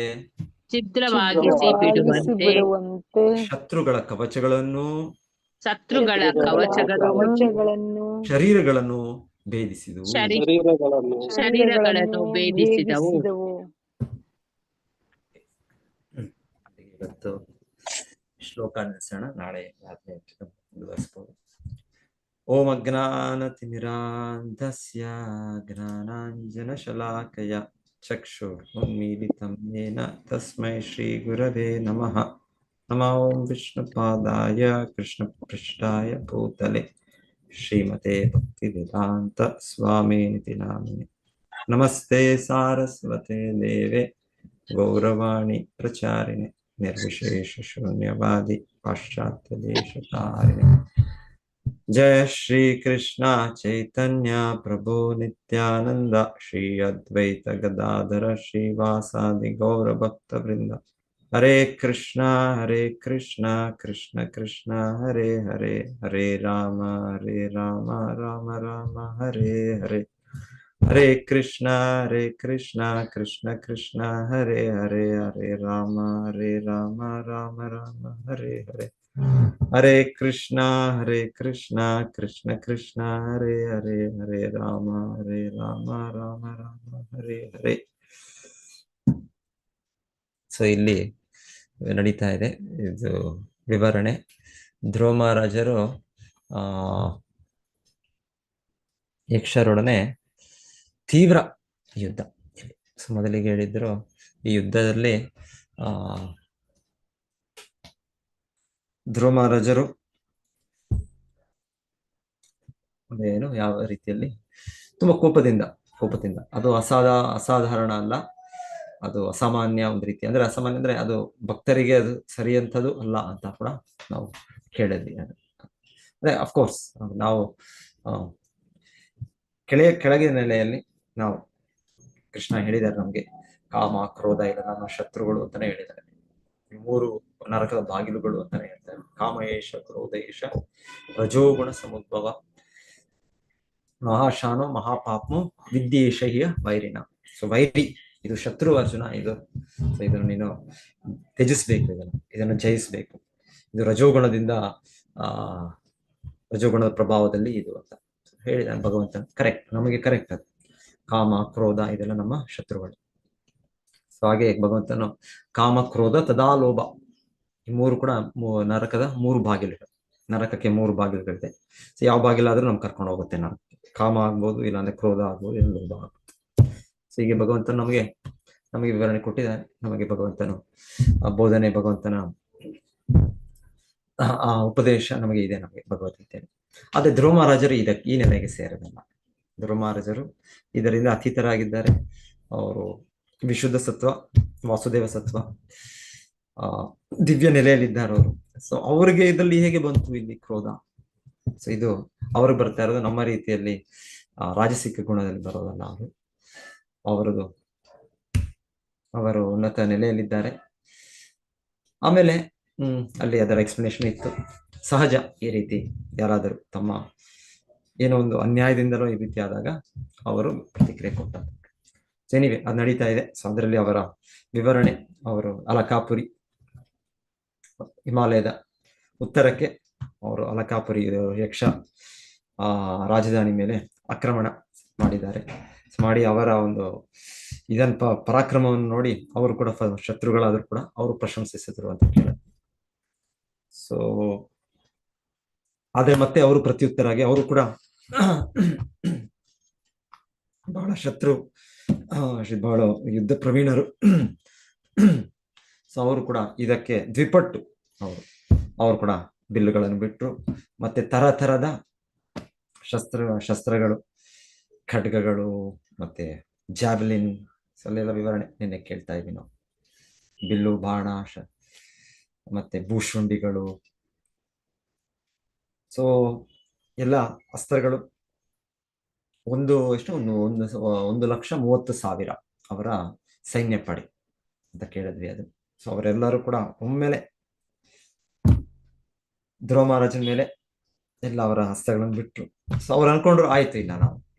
ಶತ್ರುಗಳ ಕವಚಗಳನ್ನು ಶರೀರಗಳನ್ನು ಭೇದಿಸಿದವು. ಇವತ್ತು ಶ್ಲೋಕ ನಿಲ್ಲಿಸೋಣ, ನಾಳೆ ಮುಂದುವರಿಸಬಹುದು. ಓಂ ಅಜ್ಞಾನತಿಮಿರಾಂಧಸ್ಯ ಜ್ಞಾನಾಂಜನಶಲಾಕಯ ಚಕ್ಷುರುನ್ಮೀಲಿತಂ ಯೇನ ತಸ್ಮೈ ಶ್ರೀ ಗುರವೇ ನಮಃ. ನಮೋ ಓಂ ವಿಷ್ಣುಪಾದಾಯ ಕೃಷ್ಣಪೃಷ್ಠಾಯ ಭೂತಲೆ ಶ್ರೀಮತೆ ಭಕ್ತಿವೇದಾಂತ ಸ್ವಾಮಿನಿತಿ ನಾಮಿನೆ. ನಮಸ್ತೆ ಸಾರಸ್ವತೆ ದೇವೆ ಗೌರವಾಣಿ ಪ್ರಚಾರಿಣೆ ನಿರ್ವಿಶೇಷ ಶೂನ್ಯವಾದಿ ಪಾಶ್ಚಾತ್ಯ ದೇಶತಾರಿಣೆ. ಜಯ ಶ್ರೀ ಕೃಷ್ಣ ಚೈತನ್ಯ ಪ್ರಭು ನಿತ್ಯಾನಂದ ಶ್ರೀ ಅದ್ವೈತ ಗದಾಧರ ಶ್ರೀವಾಸಾದಿ ಗೌರ ಭಕ್ತ ವೃಂದ. ಹರೇ ಕೃಷ್ಣ ಕೃಷ್ಣ ಕೃಷ್ಣ ಹರೇ ಹರೇ, ಹರೇ ರಾಮ ರಾಮ ರಾಮ ಹರೇ ಹರೇ. ಹರೇ ಕೃಷ್ಣ ಕೃಷ್ಣ ಕೃಷ್ಣ ಹರೇ ಹರೇ, ಹರೇ ರಾಮ ರಾಮ ರಾಮ ಹರೇ ಹರೇ. ಹರೇ ಕೃಷ್ಣ ಕೃಷ್ಣ ಕೃಷ್ಣ ಹರೇ ಹರೇ, ಹರೇ ರಾಮ ರಾಮ ರಾಮ ಹರೇ ಹರೇ. ಸೊ ಇಲ್ಲಿ ನಡೀತಾ ಇದೆ ಇದು ವಿವರಣೆ. ಧ್ರುವ ಮಹಾರಾಜರು ಯಕ್ಷರೊಡನೆ ತೀವ್ರ ಯುದ್ಧ. ಸೊ ಮೊದಲಿಗೆ ಹೇಳಿದ್ರು ಈ ಯುದ್ಧದಲ್ಲಿ ಧ್ರುವ ಮಹಾರಾಜರು ಏನು ಯಾವ ರೀತಿಯಲ್ಲಿ ತುಂಬಾ ಕೋಪದಿಂದ ಅದು ಅಸಾಧಾರಣ ಅಲ್ಲ, ಅದು ಅಸಾಮಾನ್ಯ ಒಂದು ರೀತಿ. ಅಂದ್ರೆ ಅಸಾಮಾನ್ಯ ಅಂದ್ರೆ ಅದು ಭಕ್ತರಿಗೆ ಅದು ಸರಿಯಂಥದ್ದು ಅಲ್ಲ ಅಂತ ಕೂಡ ನಾವು ಕೇಳಿದ್ವಿ. ಅಂದ್ರೆ ಅಫ್ಕೋರ್ಸ್ ನಾವು ಕೆಳಗಿನ ನೆಲೆಯಲ್ಲಿ ನಾವು ಕೃಷ್ಣ ಹೇಳಿದ್ದಾರೆ ನಮ್ಗೆ ಕಾಮ ಕ್ರೋಧ ಇಲ್ಲ ನಮ್ಮ ಶತ್ರುಗಳು ಅಂತಾನೆ ಹೇಳಿದ್ದಾರೆ. 3 ನರಕದ ಬಾಗಿಲುಗಳು ಅಂತಾನೆ ಹೇಳ್ತಾರೆ. ಕಾಮಯೇಶ ಕ್ರೋಧಯೇಶ ರಜೋಗುಣ ಸಮುದ್ಭವ ಮಹಾಶಾನೋ ಮಹಾಪಾಪ್ಮೋ ವಿದ್ಯೇಶ ವೈರಿನ. ಸೊ ವೈರಿ ಇದು ಶತ್ರು ಅರ್ಜುನ, ಇದನ್ನು ನೀನು ತ್ಯಜಿಸ್ಬೇಕು, ಇದನ್ನು ಜಯಿಸ್ಬೇಕು. ಇದು ರಜೋಗುಣದಿಂದ ರಜೋಗುಣದ ಪ್ರಭಾವದಲ್ಲಿ ಇದು ಅಂತ ಹೇಳಿದ ಭಗವಂತ. ಕರೆಕ್ಟ್, ನಮಗೆ ಕರೆಕ್ಟ್ ಅದು. ಕಾಮ ಕ್ರೋಧ ಇದೆಲ್ಲ ನಮ್ಮ ಶತ್ರುಗಳು. ಸೊ ಹಾಗೆ ಭಗವಂತನು ಕಾಮ ಕ್ರೋಧ ತದಾ ಲೋಭ ಈ 3 ಕೂಡ ನರಕದ 3 ಬಾಗಿಲುಗಳು. ನರಕಕ್ಕೆ 3 ಬಾಗಿಲುಗಳಿದೆ. ಸೊ ಯಾವ ಬಾಗಿಲಾದ್ರೂ ನಮ್ಗೆ ಕರ್ಕೊಂಡು ಹೋಗುತ್ತೆ ನರಕಕ್ಕೆ. ಕಾಮ ಆಗ್ಬೋದು, ಇಲ್ಲಾಂದ್ರೆ ಕ್ರೋಧ ಆಗ್ಬೋದು, ಇಲ್ಲ ಲೋಭ ಆಗ್ಬೋದು. ಸೊ ಹೀಗೆ ಭಗವಂತನು ನಮಗೆ ವಿವರಣೆ ಕೊಟ್ಟಿದ್ದಾನೆ. ನಮಗೆ ಭಗವಂತನು ಬೋಧನೆ, ಭಗವಂತನ ಆ ಉಪದೇಶ ನಮಗೆ ಇದೆ, ನಮಗೆ ಭಗವದ್ಗೀತೆಯಲ್ಲಿ. ಆದ್ರೆ ಧ್ರುವ ಮಹಾರಾಜರು ಈ ನೆಲೆಗೆ ಸೇರದಲ್ಲ. ಧ್ರುವ ಮಹಾರಾಜರು ಇದರಿಂದ ಅತೀತರಾಗಿದ್ದಾರೆ. ಅವರು ವಿಶುದ್ಧ ಸತ್ವ, ವಾಸುದೇವ ಸತ್ವ, ದಿವ್ಯ ನೆಲೆಯಲ್ಲಿದ್ದಾರೆ ಅವರು. ಸೊ ಅವ್ರಿಗೆ ಇದರಲ್ಲಿ ಹೇಗೆ ಬಂತು ಇಲ್ಲಿ ಕ್ರೋಧ? ಸೊ ಇದು ಅವ್ರಿಗೆ ಬರ್ತಾ ಇರೋದು ನಮ್ಮ ರೀತಿಯಲ್ಲಿ ರಾಜಸಿಕ ಗುಣದಲ್ಲಿ ಬರೋದಲ್ಲ. ಅವರು ಉನ್ನತ ನೆಲೆಯಲ್ಲಿದ್ದಾರೆ. ಆಮೇಲೆ ಅಲ್ಲಿ ಅದರ ಎಕ್ಸ್ಪ್ಲನೇಷನ್ ಇತ್ತು. ಸಹಜ ಈ ರೀತಿ ಯಾರಾದರೂ ತಮ್ಮ ಏನೋ ಒಂದು ಅನ್ಯಾಯದಿಂದಲೋ ಈ ರೀತಿ ಆದಾಗ ಅವರು ಪ್ರತಿಕ್ರಿಯೆ ಕೊಟ್ಟದ್ದು. ಸೊ ಎನಿವೆ ಅದು ನಡೀತಾ ಇದೆ. ಸೊ ಅದರಲ್ಲಿ ಅವರ ವಿವರಣೆ, ಅವರು ಅಲಕಾಪುರಿ, ಹಿಮಾಲಯದ ಉತ್ತರಕ್ಕೆ ಅವರು ಅಲಕಾಪುರಿ ಯಕ್ಷ ರಾಜಧಾನಿ ಮೇಲೆ ಆಕ್ರಮಣ ಮಾಡಿದ್ದಾರೆ. ಮಾಡಿ ಅವರ ಒಂದು ಪರಾಕ್ರಮವನ್ನು ನೋಡಿ ಅವರು ಕೂಡ ಶತ್ರುಗಳಾದರೂ ಕೂಡ ಅವರು ಪ್ರಶಂಸಿಸಿದ್ರು ಅಂತ ಕೇಳ. ಸೊ ಆದ್ರೆ ಮತ್ತೆ ಅವರು ಪ್ರತ್ಯುತ್ತರಾಗಿ ಅವರು ಕೂಡ ಬಹಳ ಬಹಳ ಯುದ್ಧ ಪ್ರವೀಣರು. ಸೊ ಅವರು ಕೂಡ ಇದಕ್ಕೆ ದ್ವಿಪಟ್ಟು ಅವರು ಕೂಡ ಬಿಲ್ಲುಗಳನ್ನು ಬಿಟ್ಟರು. ಮತ್ತೆ ತರತರದ ಶಸ್ತ್ರಗಳು, ಖಡ್ಗಗಳು, ಮತ್ತೆ ಜಾವ್ಲಿನ್ ಅಲ್ಲೆಲ್ಲ ವಿವರಣೆ ನಿನ್ನೆ ಕೇಳ್ತಾ ಇದ್ವಿ ನಾವು. ಬಿಲ್ಲು, ಬಾಣ, ಮತ್ತೆ ಭೂಶುಂಡಿಗಳು, ಸೊ ಎಲ್ಲ ಅಸ್ತ್ರಗಳು. 1,30,000 ಅವರ ಸೈನ್ಯ ಪಡೆ ಅಂತ ಕೇಳಿದ್ವಿ ಅದು. ಸೊ ಅವರೆಲ್ಲರೂ ಕೂಡ ಒಮ್ಮೆಲೆ ಧ್ರುವ ಮಹಾರಾಜನ ಮೇಲೆ ಎಲ್ಲ ಅವರ ಹಸ್ತಗಳನ್ನು ಬಿಟ್ರು. ಸೊ ಅವ್ರು ಅನ್ಕೊಂಡ್ರು ಆಯ್ತು,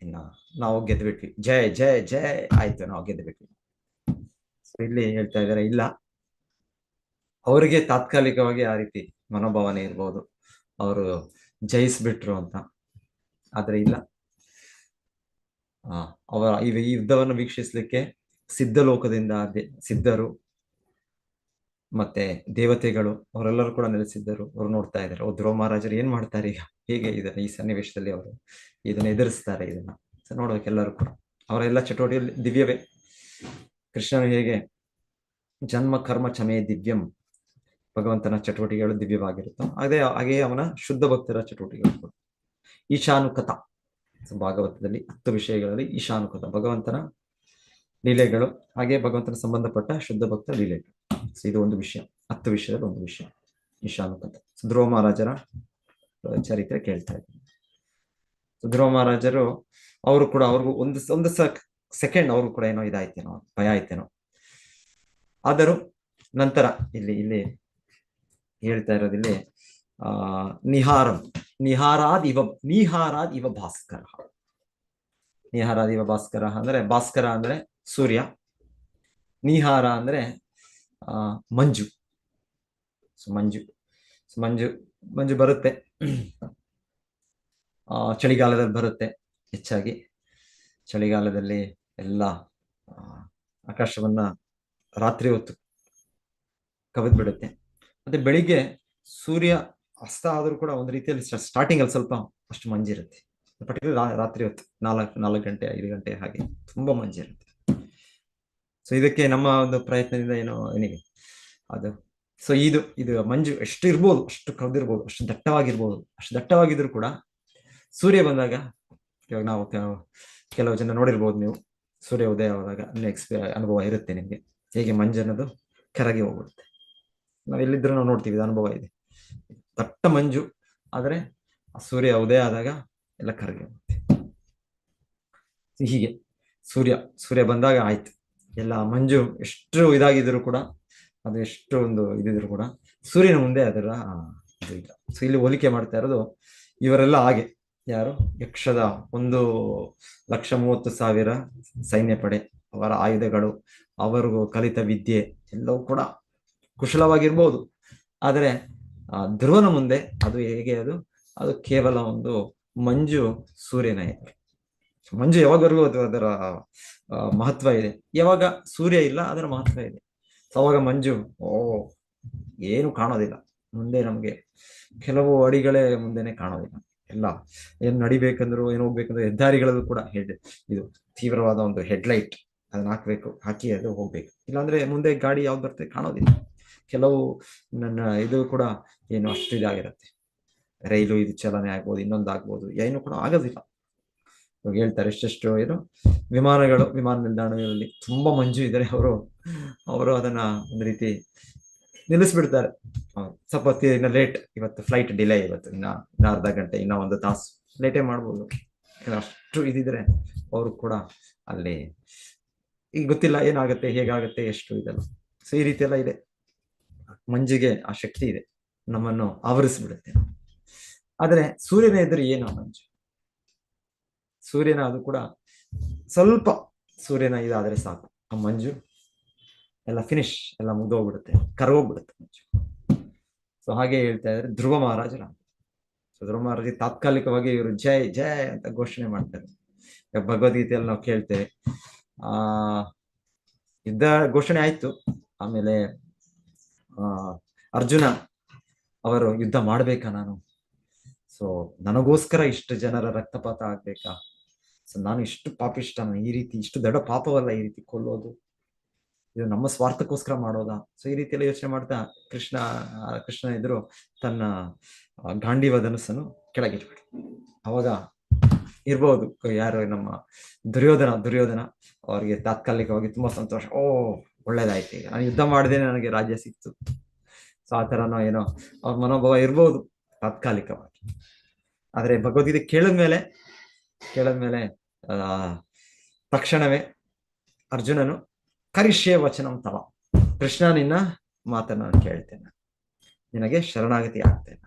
ನಾವು ಗೆದ್ದು ಬಿಟ್ವಿ, ಜಯ ಜಯ ಜಯ ಆಯ್ತು, ನಾವು ಗೆದ್ದು ಬಿಟ್ವಿ. ಸೊ ಇಲ್ಲಿ ಹೇಳ್ತಾ ಇದ್ದಾರೆ, ಇಲ್ಲ, ಅವರಿಗೆ ತಾತ್ಕಾಲಿಕವಾಗಿ ಆ ರೀತಿ ಮನೋಭಾವನೆ ಇರ್ಬೋದು, ಅವರು ಜಯಿಸ್ಬಿಟ್ರು ಅಂತ. ಆದ್ರೆ ಇಲ್ಲ, ಅವರ ಈ ಯುದ್ಧವನ್ನು ವೀಕ್ಷಿಸ್ಲಿಕ್ಕೆ ಸಿದ್ಧಲೋಕದಿಂದ ಸಿದ್ಧರು ಮತ್ತೆ ದೇವತೆಗಳು ಅವರೆಲ್ಲರೂ ಕೂಡ ನೆಲೆಸಿದ್ದರು. ಅವರು ನೋಡ್ತಾ ಇದ್ದಾರೆ, ಧ್ರುವ ಮಹಾರಾಜರು ಏನ್ ಮಾಡ್ತಾರೆ ಈಗ, ಹೇಗೆ ಈ ಸನ್ನಿವೇಶದಲ್ಲಿ ಅವರು ಇದನ್ನ ಎದುರಿಸ್ತಾರೆ, ಇದನ್ನ ನೋಡ್ಬೇಕು ಎಲ್ಲರೂ ಕೂಡ. ಅವರೆಲ್ಲ ಚಟುವಟಿಕೆ ದಿವ್ಯವೇ. ಕೃಷ್ಣನು ಹೇಗೆ ಜನ್ಮ ಕರ್ಮ ಚಮೇ ದಿವ್ಯಂ, ಭಗವಂತನ ಚಟುವಟಿಕೆಗಳು ದಿವ್ಯವಾಗಿರುತ್ತೋ ಹಾಗೆ ಅವನ ಶುದ್ಧ ಭಕ್ತರ ಚಟುವಟಿಕೆಗಳು. ಈಶಾನುಕತ ಭಾಗವತದಲ್ಲಿ 10 ವಿಷಯಗಳಲ್ಲಿ ಈಶಾನುಕತ ಭಗವಂತನ ಲೀಲೆಗಳು, ಹಾಗೆ ಭಗವಂತನ ಸಂಬಂಧಪಟ್ಟ ಶುದ್ಧ ಭಕ್ತರ ಲೀಲೆಗಳು. ಇದು ಒಂದು ವಿಷಯ, 10 ವಿಷಯದಲ್ಲಿ ಒಂದು ವಿಷಯ ಈಶಾನುಕತ. ಧ್ರುವ ಮಹಾರಾಜರ ಚರಿತ್ರೆ ಕೇಳ್ತಾ ಇದ್ದೀನಿ. ಧ್ರುವ ಮಹಾರಾಜರು ಅವರು ಕೂಡ ಅವ್ರಿಗೂ ಒಂದು ಸೆಕೆಂಡ್ ಅವರು ಕೂಡ ಏನೋ ಇದಾಯ್ತೇನೋ, ಭಯ ಆಯ್ತೇನೋ. ಆದರೂ ನಂತರ ಇಲ್ಲಿ ಹೇಳ್ತಾ ಇರೋದಿಲ್ಲಿ ನಿಹಾರಾದ್ ಇವ ಭಾಸ್ಕರ. ನಿಹಾರಾದ್ ಇವ ಭಾಸ್ಕರ ಅಂದ್ರೆ, ಭಾಸ್ಕರ ಅಂದ್ರೆ ಸೂರ್ಯ, ನಿಹಾರ ಅಂದ್ರೆ ಮಂಜು. ಮಂಜು ಬರುತ್ತೆ, ಚಳಿಗಾಲದಲ್ಲಿ ಬರುತ್ತೆ. ಹೆಚ್ಚಾಗಿ ಚಳಿಗಾಲದಲ್ಲಿ ಎಲ್ಲ ಆಕಾಶವನ್ನ ರಾತ್ರಿ ಹೊತ್ತು ಕವಿದ್ ಬಿಡುತ್ತೆ. ಮತ್ತೆ ಬೆಳಿಗ್ಗೆ ಸೂರ್ಯ ಅಸ್ತ ಆದ್ರೂ ಕೂಡ ಒಂದು ರೀತಿಯಲ್ಲಿ ಸ್ಟಾರ್ಟಿಂಗ್ ಅಲ್ಲಿ ಸ್ವಲ್ಪ ಅಷ್ಟು ಮಂಜಿರುತ್ತೆ. ಪರ್ಟಿಕ್ಯುಲರ್ ರಾತ್ರಿ ಹೊತ್ತು 4 ಗಂಟೆ 5 ಗಂಟೆ ಹಾಗೆ ತುಂಬಾ ಮಂಜಿರುತ್ತೆ. ಸೊ ಇದಕ್ಕೆ ನಮ್ಮ ಒಂದು ಪ್ರಯತ್ನದಿಂದ ಏನಿದೆ ಅದು. ಸೊ ಇದು ಮಂಜು ಎಷ್ಟು ಇರ್ಬೋದು, ಅಷ್ಟು ಕವಿದಿರ್ಬೋದು, ಅಷ್ಟು ದಟ್ಟವಾಗಿರ್ಬೋದು. ಅಷ್ಟು ದಟ್ಟವಾಗಿದ್ರು ಕೂಡ ಸೂರ್ಯ ಬಂದಾಗ, ಇವಾಗ ನಾವು ಕೆಲವು ಜನ ನೋಡಿರ್ಬೋದು, ನೀವು ಸೂರ್ಯ ಉದಯವಾದಾಗ ಅನುಭವ ಇರುತ್ತೆ ನಿಮ್ಗೆ, ಹೇಗೆ ಮಂಜನ್ನೋದು ಕರಗಿ ಹೋಗ್ಬಿಡುತ್ತೆ. ನಾವ್ ಎಲ್ಲಿದ್ರು ನಾವು ನೋಡ್ತೀವಿ, ಇದು ಅನುಭವ ಇದೆ. ದಟ್ಟ ಮಂಜು, ಆದ್ರೆ ಆ ಸೂರ್ಯ ಉದಯ ಆದಾಗ ಎಲ್ಲ ಕರಗಿ ಹೋಗುತ್ತೆ. ಹೀಗೆ ಸೂರ್ಯ ಬಂದಾಗ ಆಯ್ತು, ಎಲ್ಲ ಮಂಜು ಎಷ್ಟು ಇದಾಗಿದ್ರು ಕೂಡ, ಅದು ಎಷ್ಟು ಒಂದು ಇದಿದ್ರು ಕೂಡ ಸೂರ್ಯನ ಮುಂದೆ ಅದರ ಇದು ಇಲ್ಲ. ಸೊ ಇಲ್ಲಿ ಹೋಲಿಕೆ ಮಾಡ್ತಾ ಇರೋದು ಇವರೆಲ್ಲ ಹಾಗೆ. ಯಾರು? ಯಕ್ಷದ 1,30,000 ಸೈನ್ಯ ಪಡೆ, ಅವರ ಆಯುಧಗಳು, ಅವರಿಗೂ ಕಲಿತ ವಿದ್ಯೆ ಎಲ್ಲವೂ ಕೂಡ ಕುಶಲವಾಗಿರ್ಬೋದು. ಆದರೆ ಧ್ರುವನ ಮುಂದೆ ಅದು ಹೇಗೆ, ಅದು ಕೇವಲ ಒಂದು ಮಂಜು ಸೂರ್ಯನ ಎದುರು. ಮಂಜು ಯಾವಾಗವರೆಗೂ ಅದರ ಮಹತ್ವ ಇದೆ, ಯಾವಾಗ ಸೂರ್ಯ ಇಲ್ಲ ಅದರ ಮಹತ್ವ ಇದೆ. ಸೊ ಅವಾಗ ಮಂಜು ಏನು ಕಾಣೋದಿಲ್ಲ ಮುಂದೆ, ನಮ್ಗೆ ಕೆಲವು ಅಡಿಗಳೇ ಮುಂದೆನೆ ಕಾಣೋದಿಲ್ಲ. ಎಲ್ಲ ಏನ್ ನಡಿಬೇಕಂದ್ರು, ಏನ್ ಹೋಗ್ಬೇಕಂದ್ರೆ ಹೆದ್ದಾರಿಗಳಲ್ಲೂ ಕೂಡ ಇದು ತೀವ್ರವಾದ ಒಂದು ಹೆಡ್ಲೈಟ್ ಅದನ್ನ ಹಾಕಿ ಅದು ಹೋಗ್ಬೇಕು. ಇಲ್ಲಾಂದ್ರೆ ಮುಂದೆ ಗಾಡಿ ಯಾವ್ದು ಬರ್ತದೆ ಕಾಣೋದಿಲ್ಲ. ಕೆಲವು ನನ್ನ ಇದು ಕೂಡ ಏನು ಅಷ್ಟು ಇದಾಗಿರುತ್ತೆ, ರೈಲು ಇದು ಚಲನೆ ಆಗ್ಬೋದು, ಇನ್ನೊಂದು ಆಗ್ಬೋದು, ಏನು ಕೂಡ ಆಗೋದಿಲ್ಲ. ಇವಾಗ ಹೇಳ್ತಾರೆ ಎಷ್ಟೆಷ್ಟು ವಿಮಾನ ನಿಲ್ದಾಣಗಳಲ್ಲಿ ತುಂಬಾ ಮಂಜು ಇದ್ರೆ ಅವರು ಅದನ್ನ ಒಂದು ರೀತಿ ನಿಲ್ಲಿಸ್ಬಿಡ್ತಾರೆ. ಸ್ವಲ್ಪ ಹೊತ್ತು ಇನ್ನು ಲೇಟ್, ಇವತ್ತು ಫ್ಲೈಟ್ ಡಿಲೇ, ಇವತ್ತು ಇನ್ನ ಅರ್ಧ ಗಂಟೆ, ಇನ್ನ ಒಂದು ತಾಸು ಲೇಟೇ ಮಾಡ್ಬೋದು. ಅಷ್ಟು ಇದಿದ್ರೆ ಅವರು ಕೂಡ ಅಲ್ಲಿ ಈಗ ಗೊತ್ತಿಲ್ಲ ಏನಾಗುತ್ತೆ, ಹೇಗಾಗುತ್ತೆ, ಎಷ್ಟು ಇದೆಲ್ಲ. ಸೊ ಈ ರೀತಿ ಎಲ್ಲ ಇದೆ. ಮಂಜಿಗೆ ಆ ಶಕ್ತಿ ಇದೆ, ನಮ್ಮನ್ನು ಆವರಿಸ್ಬಿಡುತ್ತೆ. ಆದ್ರೆ ಸೂರ್ಯನ ಎದುರು ಏನು ಆ ಮಂಜು? ಸೂರ್ಯನ ಅದು ಕೂಡ ಸ್ವಲ್ಪ ಸೂರ್ಯನ ಇದಾದ್ರೆ ಸಾಕು, ಆ ಮಂಜು ಎಲ್ಲ ಫಿನಿಶ್, ಎಲ್ಲ ಮುಗ್ದೋಗ್ಬಿಡುತ್ತೆ, ಕರಗೋಗ್ಬಿಡುತ್ತೆ ಮಂಜು. ಸೊ ಹಾಗೆ ಹೇಳ್ತಾ ಇದ್ದಾರೆ ಧ್ರುವ ಮಹಾರಾಜರ. ಸೊ ಧ್ರುವ ಮಹಾರಾಜ ತಾತ್ಕಾಲಿಕವಾಗಿ ಇವರು ಜಯ ಜಯ ಅಂತ ಘೋಷಣೆ ಮಾಡ್ತಾರೆ. ಭಗವದ್ಗೀತೆಯಲ್ಲಿ ನಾವು ಕೇಳ್ತೇವೆ, ಯುದ್ಧ ಘೋಷಣೆ ಆಯ್ತು. ಆಮೇಲೆ ಅರ್ಜುನ ಅವರು ಯುದ್ಧ ಮಾಡ್ಬೇಕಾ ನಾನು? ಸೊ ನನಗೋಸ್ಕರ ಇಷ್ಟು ಜನರ ರಕ್ತಪಾತ ಆಗ್ಬೇಕಾ? ಸೊ ನಾನು ಇಷ್ಟು ಪಾಪಿಷ್ಟನ, ಈ ರೀತಿ ಇಷ್ಟು ದೊಡ್ಡ ಪಾಪವಲ್ಲ ಈ ರೀತಿ ಕೊಲ್ಲೋದು, ಇದು ನಮ್ಮ ಸ್ವಾರ್ಥಕ್ಕೋಸ್ಕರ ಮಾಡೋದಾ? ಸೊ ಈ ರೀತಿಯೆಲ್ಲ ಯೋಚನೆ ಮಾಡ್ತಾ ಕೃಷ್ಣ ಎದುರು ತನ್ನ ಗಾಂಡೀವ ಧನುಸ್ಸನ್ನು ಕೆಳಗಿಟ್ಬಿಟ್ಟು, ಅವಾಗ ಇರ್ಬೋದು ಯಾರು ನಮ್ಮ ದುರ್ಯೋಧನ ಅವ್ರಿಗೆ ತಾತ್ಕಾಲಿಕವಾಗಿ ತುಂಬಾ ಸಂತೋಷ, ಓ ಒಳ್ಳೇದಾಯ್ತು, ಈಗ ನಾನು ಯುದ್ಧ ಮಾಡಿದೇನೆ, ನನಗೆ ರಾಜ್ಯ ಸಿಕ್ತು. ಸೊ ಆ ಥರನೋ ಏನೋ ಅವ್ರ ಮನೋಭಾವ ಇರ್ಬೋದು ತಾತ್ಕಾಲಿಕವಾಗಿ. ಆದ್ರೆ ಭಗವದ್ಗೀತೆ ಕೇಳಿದ್ಮೇಲೆ ತಕ್ಷಣವೇ ಅರ್ಜುನನು ಕರಿಷ್ಯೆ ವಚನಂ ತವ, ಕೃಷ್ಣ ನಿನ್ನ ಮಾತನ್ನ ನಾನು ಕೇಳ್ತೇನೆ, ನಿನಗೆ ಶರಣಾಗತಿ ಆಗ್ತೇನೆ.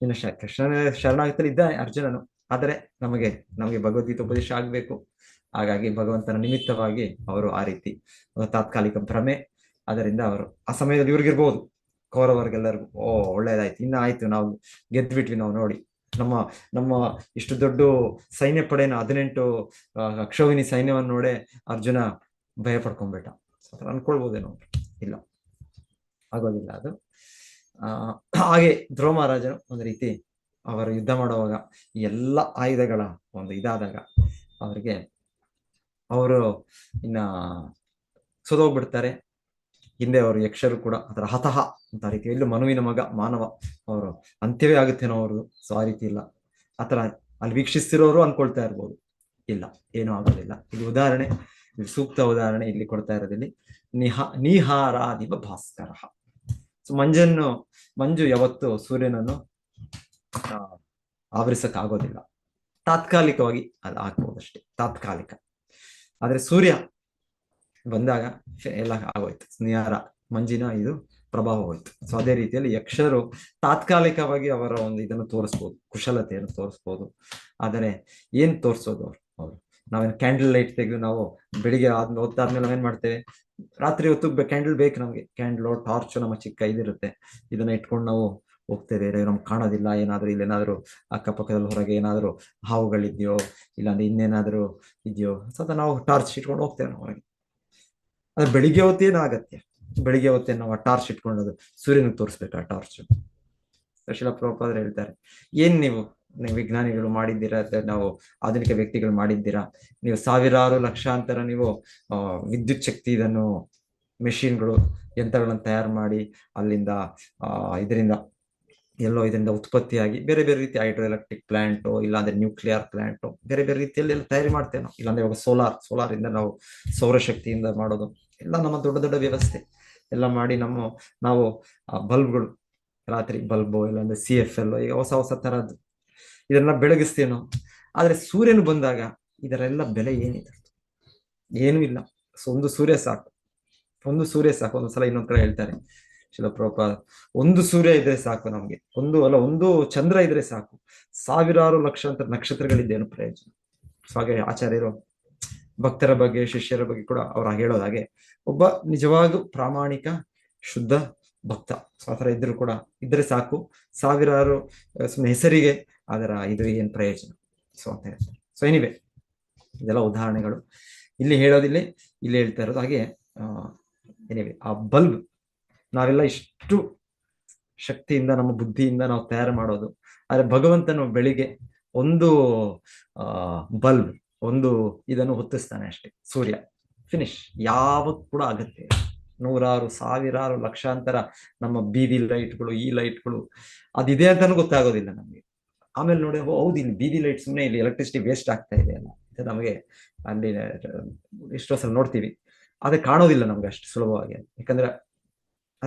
ನಿನ್ನ ಕೃಷ್ಣನ ಶರಣಾಗತಿಯಲ್ಲಿ ಇದ್ದ ಅರ್ಜುನನು. ಆದರೆ ನಮಗೆ ಭಗವದ್ಗೀತೆ ಉಪದೇಶ ಆಗ್ಬೇಕು. ಹಾಗಾಗಿ ಭಗವಂತನ ನಿಮಿತ್ತವಾಗಿ ಅವರು ಆ ರೀತಿ ತಾತ್ಕಾಲಿಕ ಭ್ರಮೆ, ಅದರಿಂದ ಅವರು ಆ ಸಮಯದಲ್ಲಿ ಇವ್ರಿಗಿರ್ಬೋದು, ಕೌರವರಿಗೆಲ್ಲರಿಗೂ ಓ ಒಳ್ಳೇದಾಯ್ತು, ಇನ್ನ ಆಯ್ತು, ನಾವು ಗೆದ್ಬಿಟ್ವಿ, ನಾವು ನೋಡಿ ನಮ್ಮ ಇಷ್ಟು ದೊಡ್ಡ ಸೈನ್ಯ ಪಡೆನ 18 ಅಕ್ಷೋಹಿಣಿ ಸೈನ್ಯವನ್ನು ನೋಡೇ ಅರ್ಜುನ ಭಯ ಪಡ್ಕೊಂಡ್ಬಿಟ್ಟ. ಅನ್ಕೊಳ್ಬೋದೇನೋ, ಇಲ್ಲ ಆಗೋದಿಲ್ಲ ಅದು. ಹಾಗೆ ಧ್ರುವ ಮಹಾರಾಜನು ಒಂದು ರೀತಿ ಅವರು ಯುದ್ಧ ಮಾಡುವಾಗ ಎಲ್ಲ ಆಯುಧಗಳ ಒಂದು ಇದಾದಾಗ ಅವರಿಗೆ ಅವರು ಇನ್ನ ಸೋದೋಗ್ಬಿಡ್ತಾರೆ. ಹಿಂದೆ ಅವರು ಯಕ್ಷರು ಕೂಡ ಅದರ ಹತಃ ಅಂತ ರೀತಿ, ಎಲ್ಲೂ ಮನುವಿನ ಮಗ ಮಾನವ, ಅವರು ಅಂತ್ಯವೇ ಆಗುತ್ತೇನೋ ಅವ್ರದ್ದು. ಸೊ ಆ ರೀತಿ ಇಲ್ಲ, ಆತರ ಅಲ್ಲಿ ವೀಕ್ಷಿಸ್ತಿರೋರು ಅನ್ಕೊಳ್ತಾ ಇರ್ಬೋದು, ಇಲ್ಲ ಏನೂ ಆಗೋದಿಲ್ಲ. ಇದು ಉದಾಹರಣೆ, ಇದು ಸೂಕ್ತ ಉದಾಹರಣೆ ಇಲ್ಲಿ ಕೊಡ್ತಾ ಇರೋದಿಲ್ಲಿ. ನೀಹಾರಾದಿವ ಭಾಸ್ಕರ. ಸೊ ಮಂಜು ಯಾವತ್ತು ಸೂರ್ಯನನ್ನು ಆವರಿಸಕ್ ಆಗೋದಿಲ್ಲ, ತಾತ್ಕಾಲಿಕವಾಗಿ ಅದು ಆಗ್ಬೋದಷ್ಟೇ, ತಾತ್ಕಾಲಿಕ. ಆದ್ರೆ ಸೂರ್ಯ ಬಂದಾಗ ಎಲ್ಲ ಆಗೋಯ್ತು, ನಿಹಾರ ಮಂಜಿನ ಇದು ಪ್ರಭಾವ ಹೋಯ್ತು. ಸೊ ಅದೇ ರೀತಿಯಲ್ಲಿ ಯಕ್ಷರು ತಾತ್ಕಾಲಿಕವಾಗಿ ಅವರ ಒಂದು ಇದನ್ನು ತೋರಿಸ್ಬೋದು, ಕುಶಲತೆಯನ್ನು ತೋರಿಸ್ಬೋದು. ಆದರೆ ಏನ್ ತೋರಿಸೋದು ಅವರು ನಾವೇನು ಕ್ಯಾಂಡಲ್ ಲೈಟ್ ತೆಗೆದು ನಾವು ಬೆಳಿಗ್ಗೆ ಹೊತ್ತಾದ್ಮೇಲೆ ನಾವೇನ್ ಮಾಡ್ತೇವೆ, ರಾತ್ರಿ ಹೊತ್ತು ಕ್ಯಾಂಡಲ್ ಬೇಕು ನಮ್ಗೆ, ಕ್ಯಾಂಡಲ್ ಟಾರ್ಚ್ ನಮ್ಮ ಚಿಕ್ಕ ಇದಿರುತ್ತೆ, ಇದನ್ನ ಇಟ್ಕೊಂಡು ನಾವು ಹೋಗ್ತೇವೆ. ನಮ್ಗೆ ಕಾಣೋದಿಲ್ಲ, ಏನಾದ್ರು ಇಲ್ಲೇನಾದ್ರು ಅಕ್ಕಪಕ್ಕದಲ್ಲಿ ಹೊರಗೆ ಏನಾದ್ರು ಹಾವುಗಳಿದ್ಯೋ, ಇಲ್ಲಾಂದ್ರೆ ಇನ್ನೇನಾದ್ರು ಇದೆಯೋ, ಸತ ನಾವು ಟಾರ್ಚ್ ಇಟ್ಕೊಂಡು ಹೋಗ್ತೇವೆ ನಾವು ಹೊರಗೆ. ಅದ್ರ ಬೆಳಿಗ್ಗೆ ಹೊತ್ತೇನು ಅಗತ್ಯ, ಬೆಳಿಗ್ಗೆ ಹೊತ್ತೇನು ನಾವು ಆ ಟಾರ್ಚ್ ಇಟ್ಕೊಂಡೋದು ಸೂರ್ಯನಿಗೆ ತೋರಿಸ್ಬೇಕು ಆ ಟಾರ್ಚ್. ಶ್ರೀಲ ಪ್ರಭುಪಾದರು ಹೇಳ್ತಾರೆ, ಏನ್ ನೀವು ವಿಜ್ಞಾನಿಗಳು ಮಾಡಿದ್ದೀರಾ, ನಾವು ಆಧುನಿಕ ವ್ಯಕ್ತಿಗಳು ಮಾಡಿದ್ದೀರಾ, ನೀವು ಸಾವಿರಾರು ಲಕ್ಷಾಂತರ ನೀವು ವಿದ್ಯುತ್ ಶಕ್ತಿ ಇದನ್ನು ಮೆಷಿನ್ಗಳು ಯಂತ್ರಗಳನ್ನು ತಯಾರು ಮಾಡಿ ಅಲ್ಲಿಂದ ಇದರಿಂದ ಉತ್ಪತ್ತಿಯಾಗಿ ಬೇರೆ ಬೇರೆ ರೀತಿ ಹೈಡ್ರೋ ಎಲೆಕ್ಟ್ರಿಕ್ ಪ್ಲಾಂಟು, ಇಲ್ಲಾಂದ್ರೆ ನ್ಯೂಕ್ಲಿಯರ್ ಪ್ಲಾಂಟು, ಬೇರೆ ಬೇರೆ ರೀತಿಯಲ್ಲಿ ಎಲ್ಲ ತಯಾರಿ ಮಾಡ್ತೇವೆ ನಾವು. ಇಲ್ಲಾಂದ್ರೆ ಇವಾಗ ಸೋಲಾರ್ ಇಂದ ನಾವು ಸೌರಶಕ್ತಿಯಿಂದ ಮಾಡೋದು ಎಲ್ಲ ನಮ್ಮ ದೊಡ್ಡ ದೊಡ್ಡ ವ್ಯವಸ್ಥೆ ಎಲ್ಲ ಮಾಡಿ ನಾವು ಬಲ್ಬ್ಗಳು, ರಾತ್ರಿ ಬಲ್ಬು, ಇಲ್ಲಾಂದ್ರೆ CFL, ಈಗ ಹೊಸ ತರದ್ದು ಇದೆಲ್ಲ ಬೆಳಗಿಸ್ತೇವೆ ನಾವು. ಆದ್ರೆ ಸೂರ್ಯನು ಬಂದಾಗ ಇದರೆಲ್ಲ ಬೆಲೆ ಏನಿದೆ? ಏನೂ ಇಲ್ಲ. ಸೊ ಒಂದು ಸೂರ್ಯ ಸಾಕು. ಒಂದೊಂದ್ಸಲ ಇನ್ನೊಂದ್ ಕಡೆ ಹೇಳ್ತಾರೆ ಶಿಲ ಪ್ರಭುಪಾದ, ಒಂದು ಸೂರ್ಯ ಇದ್ರೆ ಸಾಕು ನಮ್ಗೆ, ಒಂದು ಚಂದ್ರ ಇದ್ರೆ ಸಾಕು, ಸಾವಿರಾರು ಲಕ್ಷಾಂತರ ನಕ್ಷತ್ರಗಳಿದ್ದೇನು ಪ್ರಯೋಜನ. ಸೊ ಹಾಗೆ ಆಚಾರ್ಯರು ಭಕ್ತರ ಬಗ್ಗೆ, ಶಿಷ್ಯರ ಬಗ್ಗೆ ಕೂಡ ಅವ್ರು ಹೇಳೋದಾಗೆ, ಒಬ್ಬ ನಿಜವಾಗೂ ಪ್ರಾಮಾಣಿಕ ಶುದ್ಧ ಭಕ್ತ, ಸೊ ಆ ಥರ ಇದ್ರೆ ಸಾಕು, ಸಾವಿರಾರು ಸುಮ್ಮನೆ ಹೆಸರಿಗೆ ಅದರ ಇದು ಏನ್ ಪ್ರಯೋಜನ. ಸೊ ಅಂತ ಹೇಳ್ತಾರೆ. ಸೊ ಎನಿವೆ ಇದೆಲ್ಲ ಉದಾಹರಣೆಗಳು ಇಲ್ಲಿ ಹೇಳೋದಿಲ್ಲ, ಇಲ್ಲಿ ಹೇಳ್ತಾ ಇರೋದು. ಹಾಗೆ ಎನಿವೆ ಆ ಬಲ್ಬ್ ನಾವೆಲ್ಲ ಇಷ್ಟು ಶಕ್ತಿಯಿಂದ ನಮ್ಮ ಬುದ್ಧಿಯಿಂದ ನಾವು ತಯಾರು ಮಾಡೋದು, ಆದ್ರೆ ಭಗವಂತನು ಬೆಳಿಗ್ಗೆ ಒಂದು ಬಲ್ಬ್, ಒಂದು ಇದನ್ನು ಹೊತ್ತಿಸ್ತಾನೆ ಅಷ್ಟೇ, ಸೂರ್ಯ, ಫಿನಿಶ್. ಯಾವತ್ತು ಕೂಡ ಅಗತ್ಯ ನೂರಾರು ಸಾವಿರಾರು ಲಕ್ಷಾಂತರ ನಮ್ಮ ಬೀದಿ ಲೈಟ್ಗಳು, ಈ ಲೈಟ್ಗಳು ಅದಿದೆ ಅಂತಾನು ಗೊತ್ತಾಗೋದಿಲ್ಲ ನಮ್ಗೆ. ಆಮೇಲೆ ನೋಡಿ, ಹೌದು ಇಲ್ಲಿ ಬೀದಿ ಲೈಟ್, ಸುಮ್ಮನೆ ಇಲ್ಲಿ ಎಲೆಕ್ಟ್ರಿಸಿಟಿ ವೇಸ್ಟ್ ಆಗ್ತಾ ಇದೆ ಅಲ್ಲ, ನಮಗೆ ಅಲ್ಲಿ ಎಷ್ಟೋ ಸಲ ನೋಡ್ತೀವಿ, ಅದೇ ಕಾಣೋದಿಲ್ಲ ನಮ್ಗೆ ಅಷ್ಟು ಸುಲಭವಾಗಿ. ಯಾಕಂದ್ರೆ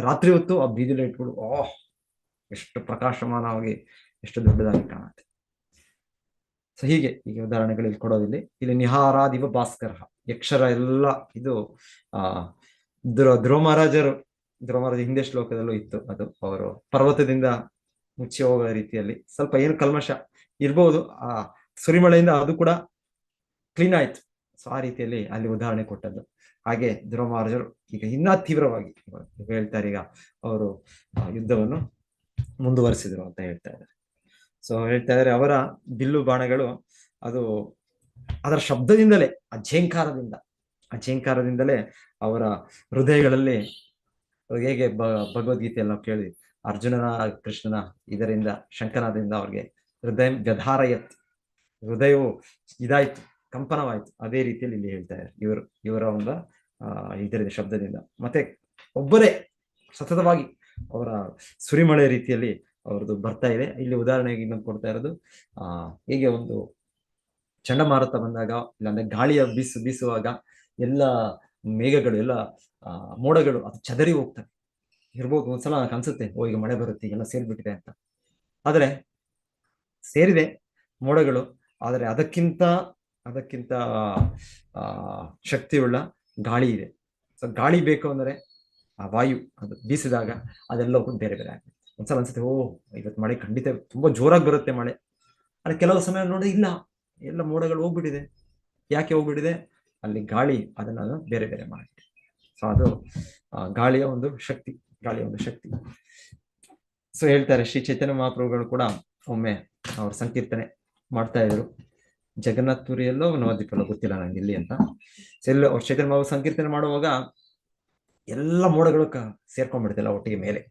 ರಾತ್ರಿ ಹೊತ್ತು ಆ ಬೀದಿ ಲೈಟ್ಗಳು ಎಷ್ಟು ಪ್ರಕಾಶಮಾನವಾಗಿ ಎಷ್ಟು ದೊಡ್ಡದಾಗಿ ಕಾಣುತ್ತೆ. ಸೊ ಹೀಗೆ ಉದಾಹರಣೆಗಳು ಇಲ್ಲಿ ಕೊಡೋದಿಲ್ಲ. ಇಲ್ಲಿ ನಿಹಾರಾದಿವ ಭಾಸ್ಕರ, ಯಕ್ಷರ ಎಲ್ಲ ಇದು ಧ್ರುವ ಮಹಾರಾಜ ಹಿಂದೆ ಶ್ಲೋಕದಲ್ಲೂ ಇತ್ತು. ಅದು ಅವರು ಪರ್ವತದಿಂದ ಮುಚ್ಚಿ ಹೋಗೋ ರೀತಿಯಲ್ಲಿ ಸ್ವಲ್ಪ ಏನು ಕಲ್ಮಶ ಇರ್ಬೋದು, ಆ ಸುರಿಮಳೆಯಿಂದ ಅದು ಕೂಡ ಕ್ಲೀನ್ ಆಯ್ತು. ಸೊ ಆ ರೀತಿಯಲ್ಲಿ ಅಲ್ಲಿ ಉದಾಹರಣೆ ಕೊಟ್ಟದ್ದು. ಹಾಗೆ ಧ್ರುವ ಮಹಾರಾಜರು ಈಗ ಇನ್ನ ತೀವ್ರವಾಗಿ ಹೇಳ್ತಾರೆ, ಈಗ ಅವರು ಯುದ್ಧವನ್ನು ಮುಂದುವರಿಸಿದ್ರು ಅಂತ ಹೇಳ್ತಾ ಇದ್ದಾರೆ. ಸೊ ಹೇಳ್ತಾ ಇದ್ದಾರೆ ಅವರ ಬಿಲ್ಲು ಬಾಣಗಳು ಅದು ಅದರ ಶಬ್ದದಿಂದಲೇ, ಅಜೇಂಕಾರದಿಂದಲೇ ಅವರ ಹೃದಯಗಳಲ್ಲಿ ಹೇಗೆ ಭಗವದ್ಗೀತೆಯಲ್ಲಿ ನಾವು ಕೇಳಿದ್ವಿ, ಅರ್ಜುನನ ಕೃಷ್ಣನ ಇದರಿಂದ ಶಂಕನಾದಿಂದ ಅವ್ರಿಗೆ ಹೃದಯ ವ್ಯಧಾರಯತ್, ಹೃದಯವು ಇದಾಯ್ತು, ಕಂಪನವಾಯ್ತು. ಅದೇ ರೀತಿಯಲ್ಲಿ ಇಲ್ಲಿ ಹೇಳ್ತಾ ಇದ್ದಾರೆ ಇವರ ಒಂದು ಇದರಿಂದ ಶಬ್ದದಿಂದ. ಮತ್ತೆ ಒಬ್ಬರೇ ಸತತವಾಗಿ ಅವರ ಸುರಿಮಳೆ ರೀತಿಯಲ್ಲಿ ಅವ್ರದ್ದು ಬರ್ತಾ ಇದೆ. ಇಲ್ಲಿ ಉದಾಹರಣೆಗೆ ಇನ್ನೊಂದು ಕೊಡ್ತಾ ಇರೋದು, ಹೇಗೆ ಒಂದು ಚಂಡಮಾರುತ ಬಂದಾಗ, ಇಲ್ಲಾಂದ್ರೆ ಗಾಳಿಯ ಬೀಸುವಾಗ ಎಲ್ಲ ಮೇಘಗಳು, ಎಲ್ಲ ಮೋಡಗಳು ಅದು ಚದರಿ ಹೋಗ್ತವೆ ಇರ್ಬೋದು. ಒಂದ್ಸಲ ಅನ್ಸುತ್ತೆ ಈಗ ಮಳೆ ಬರುತ್ತೆ, ಈಗೆಲ್ಲ ಸೇರ್ಬಿಟ್ಟಿದೆ ಅಂತ. ಆದ್ರೆ ಸೇರಿದೆ ಮೋಡಗಳು, ಆದರೆ ಅದಕ್ಕಿಂತ ಶಕ್ತಿಯುಳ್ಳ ಗಾಳಿ ಇದೆ. ಸೊ ಗಾಳಿ ಬೇಕು ಅಂದ್ರೆ ಆ ವಾಯು ಅದು ಬೀಸಿದಾಗ ಅದೆಲ್ಲವೂ ಬೇರೆ ಬೇರೆ ಆಗುತ್ತೆ. ಒಂದ್ಸಲ ಅನ್ಸುತ್ತೆ ಇವತ್ತು ಮಳೆ ಖಂಡಿತ ತುಂಬಾ ಜೋರಾಗಿ ಬರುತ್ತೆ ಮಳೆ. ಆದ್ರೆ ಕೆಲವು ಸಮಯ ನೋಡಿ ಇಲ್ಲ, ಎಲ್ಲ ಮೋಡಗಳು ಹೋಗ್ಬಿಟ್ಟಿದೆ. ಯಾಕೆ ಹೋಗ್ಬಿಟ್ಟಿದೆ? ಅಲ್ಲಿ ಗಾಳಿ ಅದನ್ನ ಬೇರೆ ಬೇರೆ ಮಾಡಿದೆ. ಸೊ ಅದು ಗಾಳಿಯ ಒಂದು ಶಕ್ತಿ. ಸೊ ಹೇಳ್ತಾರೆ ಶ್ರೀ ಚೈತನ್ಯ ಮಹಾಪ್ರಭುಗಳು ಕೂಡ ಒಮ್ಮೆ ಅವ್ರ ಸಂಕೀರ್ತನೆ ಮಾಡ್ತಾ ಇದ್ರು. ಜಗನ್ನಾಥ್ ಪುರಿಯಲ್ಲೋ ನವದ್ವೀಪಲ್ಲೋ ಗೊತ್ತಿಲ್ಲ ನಂಗೆ ಇಲ್ಲಿ ಅಂತ. ಎಲ್ಲ ಅವ್ರ ಚೈತನ್ಯ ಮಹಾಪ್ರಭು ಸಂಕೀರ್ತನೆ ಮಾಡುವಾಗ ಎಲ್ಲ ಮೋಡಗಳು ಸೇರ್ಕೊಂಡ್ಬಿಡ್ತಿಲ್ಲ ಒಟ್ಟಿಗೆ ಮೇಲೆ,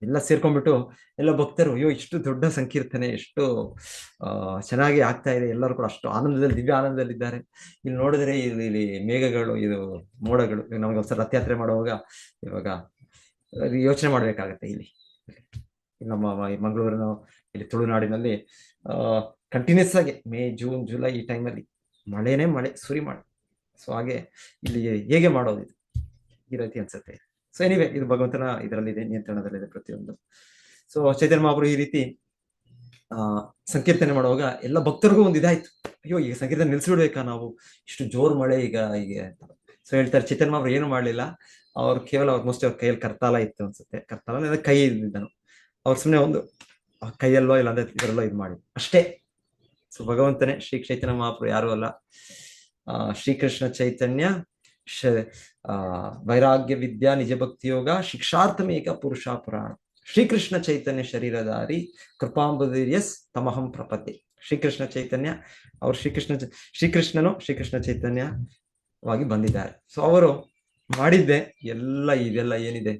ಎಲ್ಲ ಸೇರ್ಕೊಂಡ್ಬಿಟ್ಟು ಎಲ್ಲ ಭಕ್ತರು ಅಯ್ಯೋ ಇಷ್ಟು ದೊಡ್ಡ ಸಂಕೀರ್ತನೆ, ಎಷ್ಟು ಚೆನ್ನಾಗಿ ಆಗ್ತಾ ಇದೆ, ಎಲ್ಲರೂ ಕೂಡ ಅಷ್ಟು ಆನಂದದಲ್ಲಿ, ದಿವ್ಯ ಆನಂದದಲ್ಲಿದ್ದಾರೆ. ಇಲ್ಲಿ ನೋಡಿದ್ರೆ ಇಲ್ಲಿ ಮೇಘಗಳು, ಇದು ಮೋಡಗಳು. ನಮ್ಗೆ ಒಂದ್ಸಲ ರಥಯಾತ್ರೆ ಮಾಡುವಾಗ ಇವಾಗ ಯೋಚನೆ ಮಾಡ್ಬೇಕಾಗತ್ತೆ. ಇಲ್ಲಿ ನಮ್ಮ ಮಂಗಳೂರಿನ ಇಲ್ಲಿ ತುಳುನಾಡಿನಲ್ಲಿ ಕಂಟಿನ್ಯೂಸ್ ಆಗಿ ಮೇ, ಜೂನ್, ಜುಲೈ ಈ ಟೈಮಲ್ಲಿ ಮಳೆ, ಸುರಿ ಮಳೆ. ಸೊ ಹಾಗೆ ಇಲ್ಲಿ ಹೇಗೆ ಮಾಡೋದು ಈ ರೀತಿ ಅನ್ಸುತ್ತೆ. ಸೊ ಎನಿವೆ ಇದು ಭಗವಂತನ ಇದರಲ್ಲಿದೆ, ನಿಯಂತ್ರಣದಲ್ಲಿದೆ ಪ್ರತಿಯೊಂದು. ಸೊ ಚೈತನ್ಯ ಮಹಾಪ್ರಭು ಈ ರೀತಿ ಸಂಕೀರ್ತನೆ ಮಾಡುವಾಗ ಎಲ್ಲ ಭಕ್ತರಿಗೂ ಒಂದು ಇದಾಯ್ತು, ಅಯ್ಯೋ ಈಗ ಸಂಕೀರ್ತನೆ ನಿಲ್ಸಿಬಿಡ್ಬೇಕಾ ನಾವು, ಇಷ್ಟು ಜೋರ್ ಮಳೆ ಈಗ ಅಂತ. ಸೊ ಹೇಳ್ತಾರೆ ಚೈತನ್ಯ ಮಹಾಪ್ರಭು ಏನು ಮಾಡ್ಲಿಲ್ಲ, ಅವ್ರು ಕೇವಲ ಮೋಸ್ಟ್ಲಿ ಅವ್ರ ಕೈಯಲ್ಲಿ ಕರ್ತಾಲ ಇತ್ತು ಅನ್ಸುತ್ತೆ, ಕರ್ತಾಲ ಕೈ ಇದ್ದನು, ಅವ್ರು ಸುಮ್ಮನೆ ಒಂದು ಕೈಯಲ್ಲೋ ಇಲ್ಲಾಂದ್ರೆ ಇದರಲ್ಲೋ ಇದು ಮಾಡಿ ಅಷ್ಟೇ. ಸೊ ಭಗವಂತನೇ ಶ್ರೀ ಚೈತನ್ಯ ಮಹಾಪ್ರಭು ಯಾರು ಅಲ್ಲ, ಶ್ರೀಕೃಷ್ಣ ಚೈತನ್ಯ ವೈರಾಗ್ಯ ವಿದ್ಯಾ ನಿಜ ಭಕ್ತಿ ಯೋಗ ಶಿಕ್ಷಾರ್ಥಮೇಕ ಪುರುಷ ಪುರಾಣ. ಶ್ರೀಕೃಷ್ಣ ಚೈತನ್ಯ ಶರೀರಧಾರಿ ಕೃಪಾಂಬುದಿರ್ಯಸ್ ತಮಹಂ ಪ್ರಪದ್ಯೆ. ಶ್ರೀಕೃಷ್ಣ ಚೈತನ್ಯ ಅವರು ಶ್ರೀಕೃಷ್ಣ ಚೈತನ್ಯವಾಗಿ ಬಂದಿದ್ದಾರೆ. ಸೊ ಅವರು ಮಾಡಿದ್ದೆ ಇದೆಲ್ಲ ಏನಿದೆ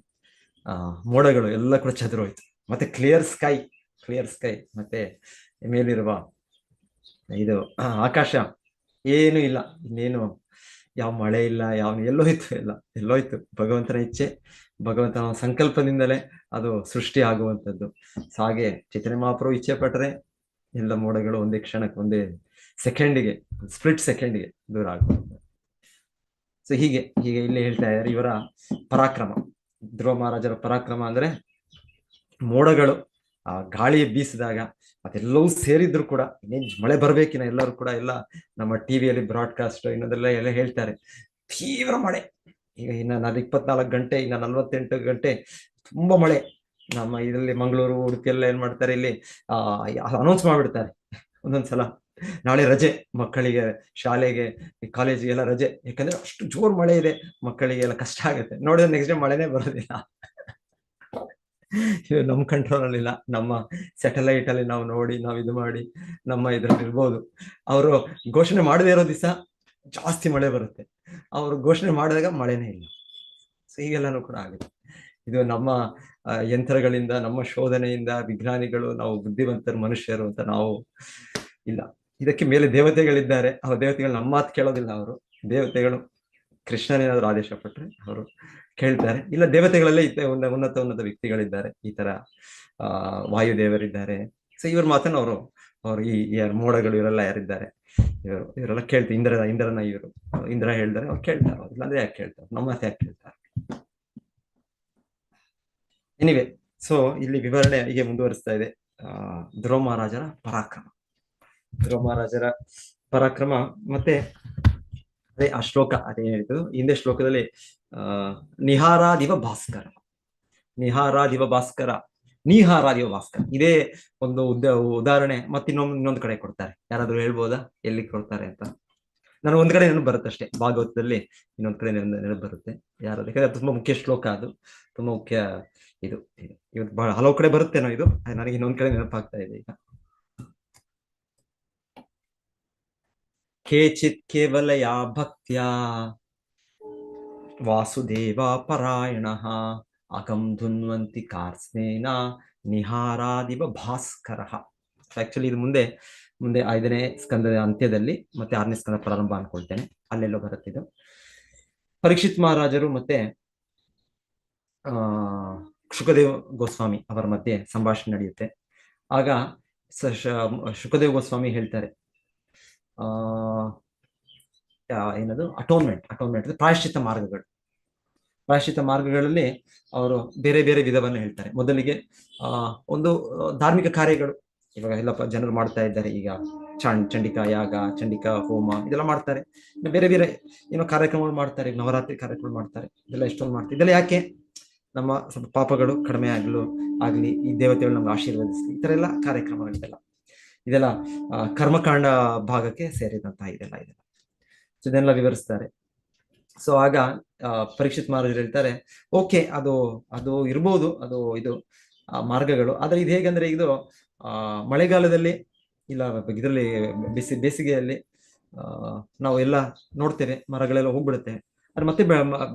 ಮೋಡಗಳು ಎಲ್ಲ ಕೂಡ ಚದುರೋಯ್ತು. ಮತ್ತೆ ಕ್ಲಿಯರ್ ಸ್ಕೈ ಮತ್ತೆ ಮೇಲಿರುವ ಇದು ಆಕಾಶ ಏನು ಇಲ್ಲ, ಇನ್ನೇನು ಯಾವ ಮಳೆ ಇಲ್ಲ, ಎಲ್ಲೋಯ್ತು. ಭಗವಂತನ ಇಚ್ಛೆ, ಭಗವಂತನ ಸಂಕಲ್ಪದಿಂದಲೇ ಅದು ಸೃಷ್ಟಿ ಆಗುವಂಥದ್ದು. ಹಾಗೆ ಚೈತನ್ಯ ಮಹಾಪ್ರಭು ಇಚ್ಛೆ ಪಟ್ಟರೆ ಎಲ್ಲ ಮೋಡಗಳು ಒಂದೇ ಕ್ಷಣಕ್ಕೆ, ಒಂದೇ ಸೆಕೆಂಡಿಗೆ, ಸ್ಪ್ಲಿಟ್ ಸೆಕೆಂಡಿಗೆ ದೂರ ಆಗುವಂಥದ್ದು. ಸೊ ಹೀಗೆ ಇಲ್ಲಿ ಹೇಳ್ತಾ ಇದ್ದಾರೆ ಇವರ ಪರಾಕ್ರಮ, ಧ್ರುವ ಮಹಾರಾಜರ ಪರಾಕ್ರಮ ಅಂದ್ರೆ ಮೋಡಗಳು ಆ ಗಾಳಿ ಬೀಸಿದಾಗ ಅದೆಲ್ಲವೂ ಸೇರಿದ್ರು ಕೂಡ ಇನ್ನೇನ್ ಮಳೆ ಬರ್ಬೇಕಿನ ಎಲ್ಲರೂ ಕೂಡ ಎಲ್ಲ ನಮ್ಮ ಟಿವಿಯಲ್ಲಿ ಬ್ರಾಡ್ಕಾಸ್ಟ್ ಇನ್ನೊಂದೆಲ್ಲ ಎಲ್ಲ ಹೇಳ್ತಾರೆ ತೀವ್ರ ಮಳೆ, ಈಗ ಇನ್ನ 24 ಗಂಟೆ, ಇನ್ನ 48 ಗಂಟೆ ತುಂಬಾ ಮಳೆ. ನಮ್ಮ ಇದರಲ್ಲಿ ಮಂಗಳೂರು, ಉಡುಪಿಯೆಲ್ಲ ಏನ್ ಮಾಡ್ತಾರೆ, ಇಲ್ಲಿ ಅನೌನ್ಸ್ ಮಾಡ್ಬಿಡ್ತಾರೆ ಒಂದೊಂದ್ಸಲ ನಾಳೆ ರಜೆ ಮಕ್ಕಳಿಗೆ, ಶಾಲೆಗೆ, ಕಾಲೇಜಿಗೆಲ್ಲ ರಜೆ, ಯಾಕಂದ್ರೆ ಅಷ್ಟು ಜೋರ್ ಮಳೆ ಇದೆ, ಮಕ್ಕಳಿಗೆ ಎಲ್ಲ ಕಷ್ಟ ಆಗುತ್ತೆ. ನೋಡಿದ್ರೆ ನೆಕ್ಸ್ಟ್ ಡೇ ಮಳೆನೇ ಬರೋದಿಲ್ಲ. ಇದು ನಮ್ಮ ಕಂಟ್ರೋಲ್ ಅಲ್ಲಿ ಇಲ್ಲ, ನಮ್ಮ ಸ್ಯಾಟಲೈಟ್ ಅಲ್ಲಿ ನಾವು ನೋಡಿ, ನಾವು ಇದು ಮಾಡಿ ನಮ್ಮ ಇದ್ರಲ್ಲಿ ಇರ್ಬೋದು. ಅವರು ಘೋಷಣೆ ಮಾಡದೇ ಇರೋ ದಿವಸ ಜಾಸ್ತಿ ಮಳೆ ಬರುತ್ತೆ, ಅವರು ಘೋಷಣೆ ಮಾಡಿದಾಗ ಮಳೆನೇ ಇಲ್ಲ. ಸೊ ಹೀಗೆಲ್ಲಾನು ಕೂಡ ಆಗುತ್ತೆ. ಇದು ನಮ್ಮ ಯಂತ್ರಗಳಿಂದ, ನಮ್ಮ ಶೋಧನೆಯಿಂದ, ವಿಜ್ಞಾನಿಗಳು, ನಾವು ಬುದ್ಧಿವಂತರು, ಮನುಷ್ಯರು ಅಂತ ನಾವು ಇಲ್ಲ. ಇದಕ್ಕೆ ಮೇಲೆ ದೇವತೆಗಳಿದ್ದಾರೆ, ಆ ದೇವತೆಗಳು ನಮ್ಮ ಮಾತು ಕೇಳೋದಿಲ್ಲ. ಅವರು ದೇವತೆಗಳು ಕೃಷ್ಣನೇನಾದ್ರು ಆದೇಶ ಪಟ್ರೆ ಅವರು ಕೇಳ್ತಾರೆ. ಇಲ್ಲ ದೇವತೆಗಳಲ್ಲೇ ಉನ್ನತ ವ್ಯಕ್ತಿಗಳಿದ್ದಾರೆ, ಈ ತರ ವಾಯುದೇವರಿದ್ದಾರೆ. ಸೊ ಇವ್ರ ಮಾತನ್ನ ಅವರು ಈ ಮೋಡಗಳು ಇವರೆಲ್ಲ ಯಾರಿದ್ದಾರೆ ಇವರೆಲ್ಲ ಕೇಳ್ತಾರೆ. ಇಂದ್ರನ ಇಂದ್ರ ಹೇಳ್ತಾರೆ, ಅವ್ರು ಕೇಳ್ತಾರೆ. ಇಲ್ಲಾಂದ್ರೆ ಯಾಕೆ ಕೇಳ್ತಾರೆ, ನಮ್ಮ ಮಾತು ಯಾಕೆ ಕೇಳ್ತಾರೆ? ಎನಿವೆ, ಸೊ ಇಲ್ಲಿ ವಿವರಣೆ ಹೀಗೆ ಮುಂದುವರಿಸ್ತಾ ಇದೆ. ಧ್ರುವ ಮಹಾರಾಜರ ಪರಾಕ್ರಮ, ಧ್ರುವ ಮಹಾರಾಜರ ಪರಾಕ್ರಮ. ಮತ್ತೆ ಅದೇ ಆ ಶ್ಲೋಕ ಅದೇ ಹೇಳಿದ್ದು ಹಿಂದೆ ಶ್ಲೋಕದಲ್ಲಿ ನಿಹಾರಾದಿವ ಭಾಸ್ಕರ, ನಿಹಾರಾದಿವ ಭಾಸ್ಕರ, ನೀಹಾರಾದಿವ ಭಾಸ್ಕರ, ಇದೇ ಒಂದು ಉದಾಹರಣೆ ಮತ್ತೆ ಇನ್ನೊಂದು ಕಡೆ ಕೊಡ್ತಾರೆ. ಯಾರಾದ್ರೂ ಹೇಳ್ಬೋದಾ ಎಲ್ಲಿ ಕೊಡ್ತಾರೆ ಅಂತ? ನಾನು ಒಂದ್ ಕಡೆ ನೆನಪು ಬರುತ್ತೆ ಅಷ್ಟೇ, ಭಾಗವತದಲ್ಲಿ ಇನ್ನೊಂದ್ ಕಡೆ ನೆನಪು ಬರುತ್ತೆ. ಯಾರಾದ್ರೂ, ಯಾಕಂದ್ರೆ ತುಂಬಾ ಮುಖ್ಯ ಶ್ಲೋಕ ಅದು, ತುಂಬಾ ಮುಖ್ಯ. ಇದು ಇವತ್ತು ಬಹಳ ಹಲವು ಕಡೆ ಬರುತ್ತೇನೋ ಇದು, ನನಗೆ ಇನ್ನೊಂದ್ ಕಡೆ ನೆನಪಾಗ್ತಾ ಇದೆ ಈಗ. ಕೇಚಿತ್ ಕೇವಲಯಾ ಭಕ್ತ್ಯಾ ವಾಸುದೇವ ಪರಾಯಣ ಅಕಂ ಧುನ್ವಂತಿ ಕಾರ್ಸ್ನೇನ ನಿಹಾರಾದಿವ ಭಾಸ್ಕರ. ಆಕ್ಚುಲಿ ಇದು ಮುಂದೆ 5ನೇ ಸ್ಕಂದದ ಅಂತ್ಯದಲ್ಲಿ ಮತ್ತೆ 6ನೇ ಸ್ಕಂದ ಪ್ರಾರಂಭ ಅನ್ಕೊಳ್ತೇನೆ, ಅಲ್ಲೆಲ್ಲೋ ಬರುತ್ತಿದ್ದು. ಪರೀಕ್ಷಿತ್ ಮಹಾರಾಜರು ಮತ್ತೆ ಶುಕದೇವ್ ಗೋಸ್ವಾಮಿ ಅವರ ಮಧ್ಯೆ ಸಂಭಾಷಣೆ ನಡೆಯುತ್ತೆ. ಆಗ ಶುಕದೇವ್ ಗೋಸ್ವಾಮಿ ಹೇಳ್ತಾರೆ, ಏನದು ಅಟೋನ್ಮೆಂಟ್ ಪ್ರಾಯಶ್ಚಿತ್ತ ಮಾರ್ಗಗಳು. ಪ್ರಾಯಶ್ಚಿತ್ತ ಮಾರ್ಗಗಳಲ್ಲಿ ಅವರು ಬೇರೆ ಬೇರೆ ವಿಧವನ್ನು ಹೇಳ್ತಾರೆ. ಮೊದಲಿಗೆ ಒಂದು ಧಾರ್ಮಿಕ ಕಾರ್ಯಗಳು, ಇವಾಗ ಎಲ್ಲ ಜನರು ಮಾಡ್ತಾ ಇದ್ದಾರೆ ಈಗ, ಚಂಡಿಕಾ ಯಾಗ, ಚಂಡಿಕಾ ಹೋಮ ಇದೆಲ್ಲ ಮಾಡ್ತಾರೆ. ಬೇರೆ ಬೇರೆ ಏನೋ ಕಾರ್ಯಕ್ರಮಗಳು ಮಾಡ್ತಾರೆ, ನವರಾತ್ರಿ ಕಾರ್ಯಕ್ರಮ ಮಾಡ್ತಾರೆ, ಇದೆಲ್ಲ ಎಷ್ಟೊಂದು ಮಾಡ್ತಾರೆ. ಇದೆಲ್ಲ ಯಾಕೆ? ನಮ್ಮ ಸ್ವಲ್ಪ ಪಾಪಗಳು ಕಡಿಮೆ ಆಗ್ಲಿ, ಈ ದೇವತೆಗಳು ನಮ್ಗೆ ಆಶೀರ್ವದಿಸ್ಲಿ, ಈ ತರ ಎಲ್ಲ ಕಾರ್ಯಕ್ರಮಗಳಿದೆಲ್ಲ, ಇದೆಲ್ಲ ಕರ್ಮಕಾಂಡ ಭಾಗಕ್ಕೆ ಸೇರಿದಂತಹ ಇದೆಲ್ಲ ಸೊ ಇದನ್ನೆಲ್ಲ ವಿವರಿಸ್ತಾರೆ. ಸೊ ಆಗ ಪರೀಕ್ಷಿತ್ ಮಹಾರಾಜರು ಹೇಳ್ತಾರೆ, ಓಕೆ, ಅದು ಇರ್ಬೋದು, ಅದು ಇದು ಮಾರ್ಗಗಳು, ಆದ್ರೆ ಇದು ಹೇಗಂದ್ರೆ ಇದು ಮಳೆಗಾಲದಲ್ಲಿ ಇಲ್ಲ ಇದರಲ್ಲಿ ಬೇಸಿಗೆಯಲ್ಲಿ ನಾವು ಎಲ್ಲ ನೋಡ್ತೇವೆ, ಮರಗಳೆಲ್ಲ ಹೋಗ್ಬಿಡುತ್ತೆ, ಅದು ಮತ್ತೆ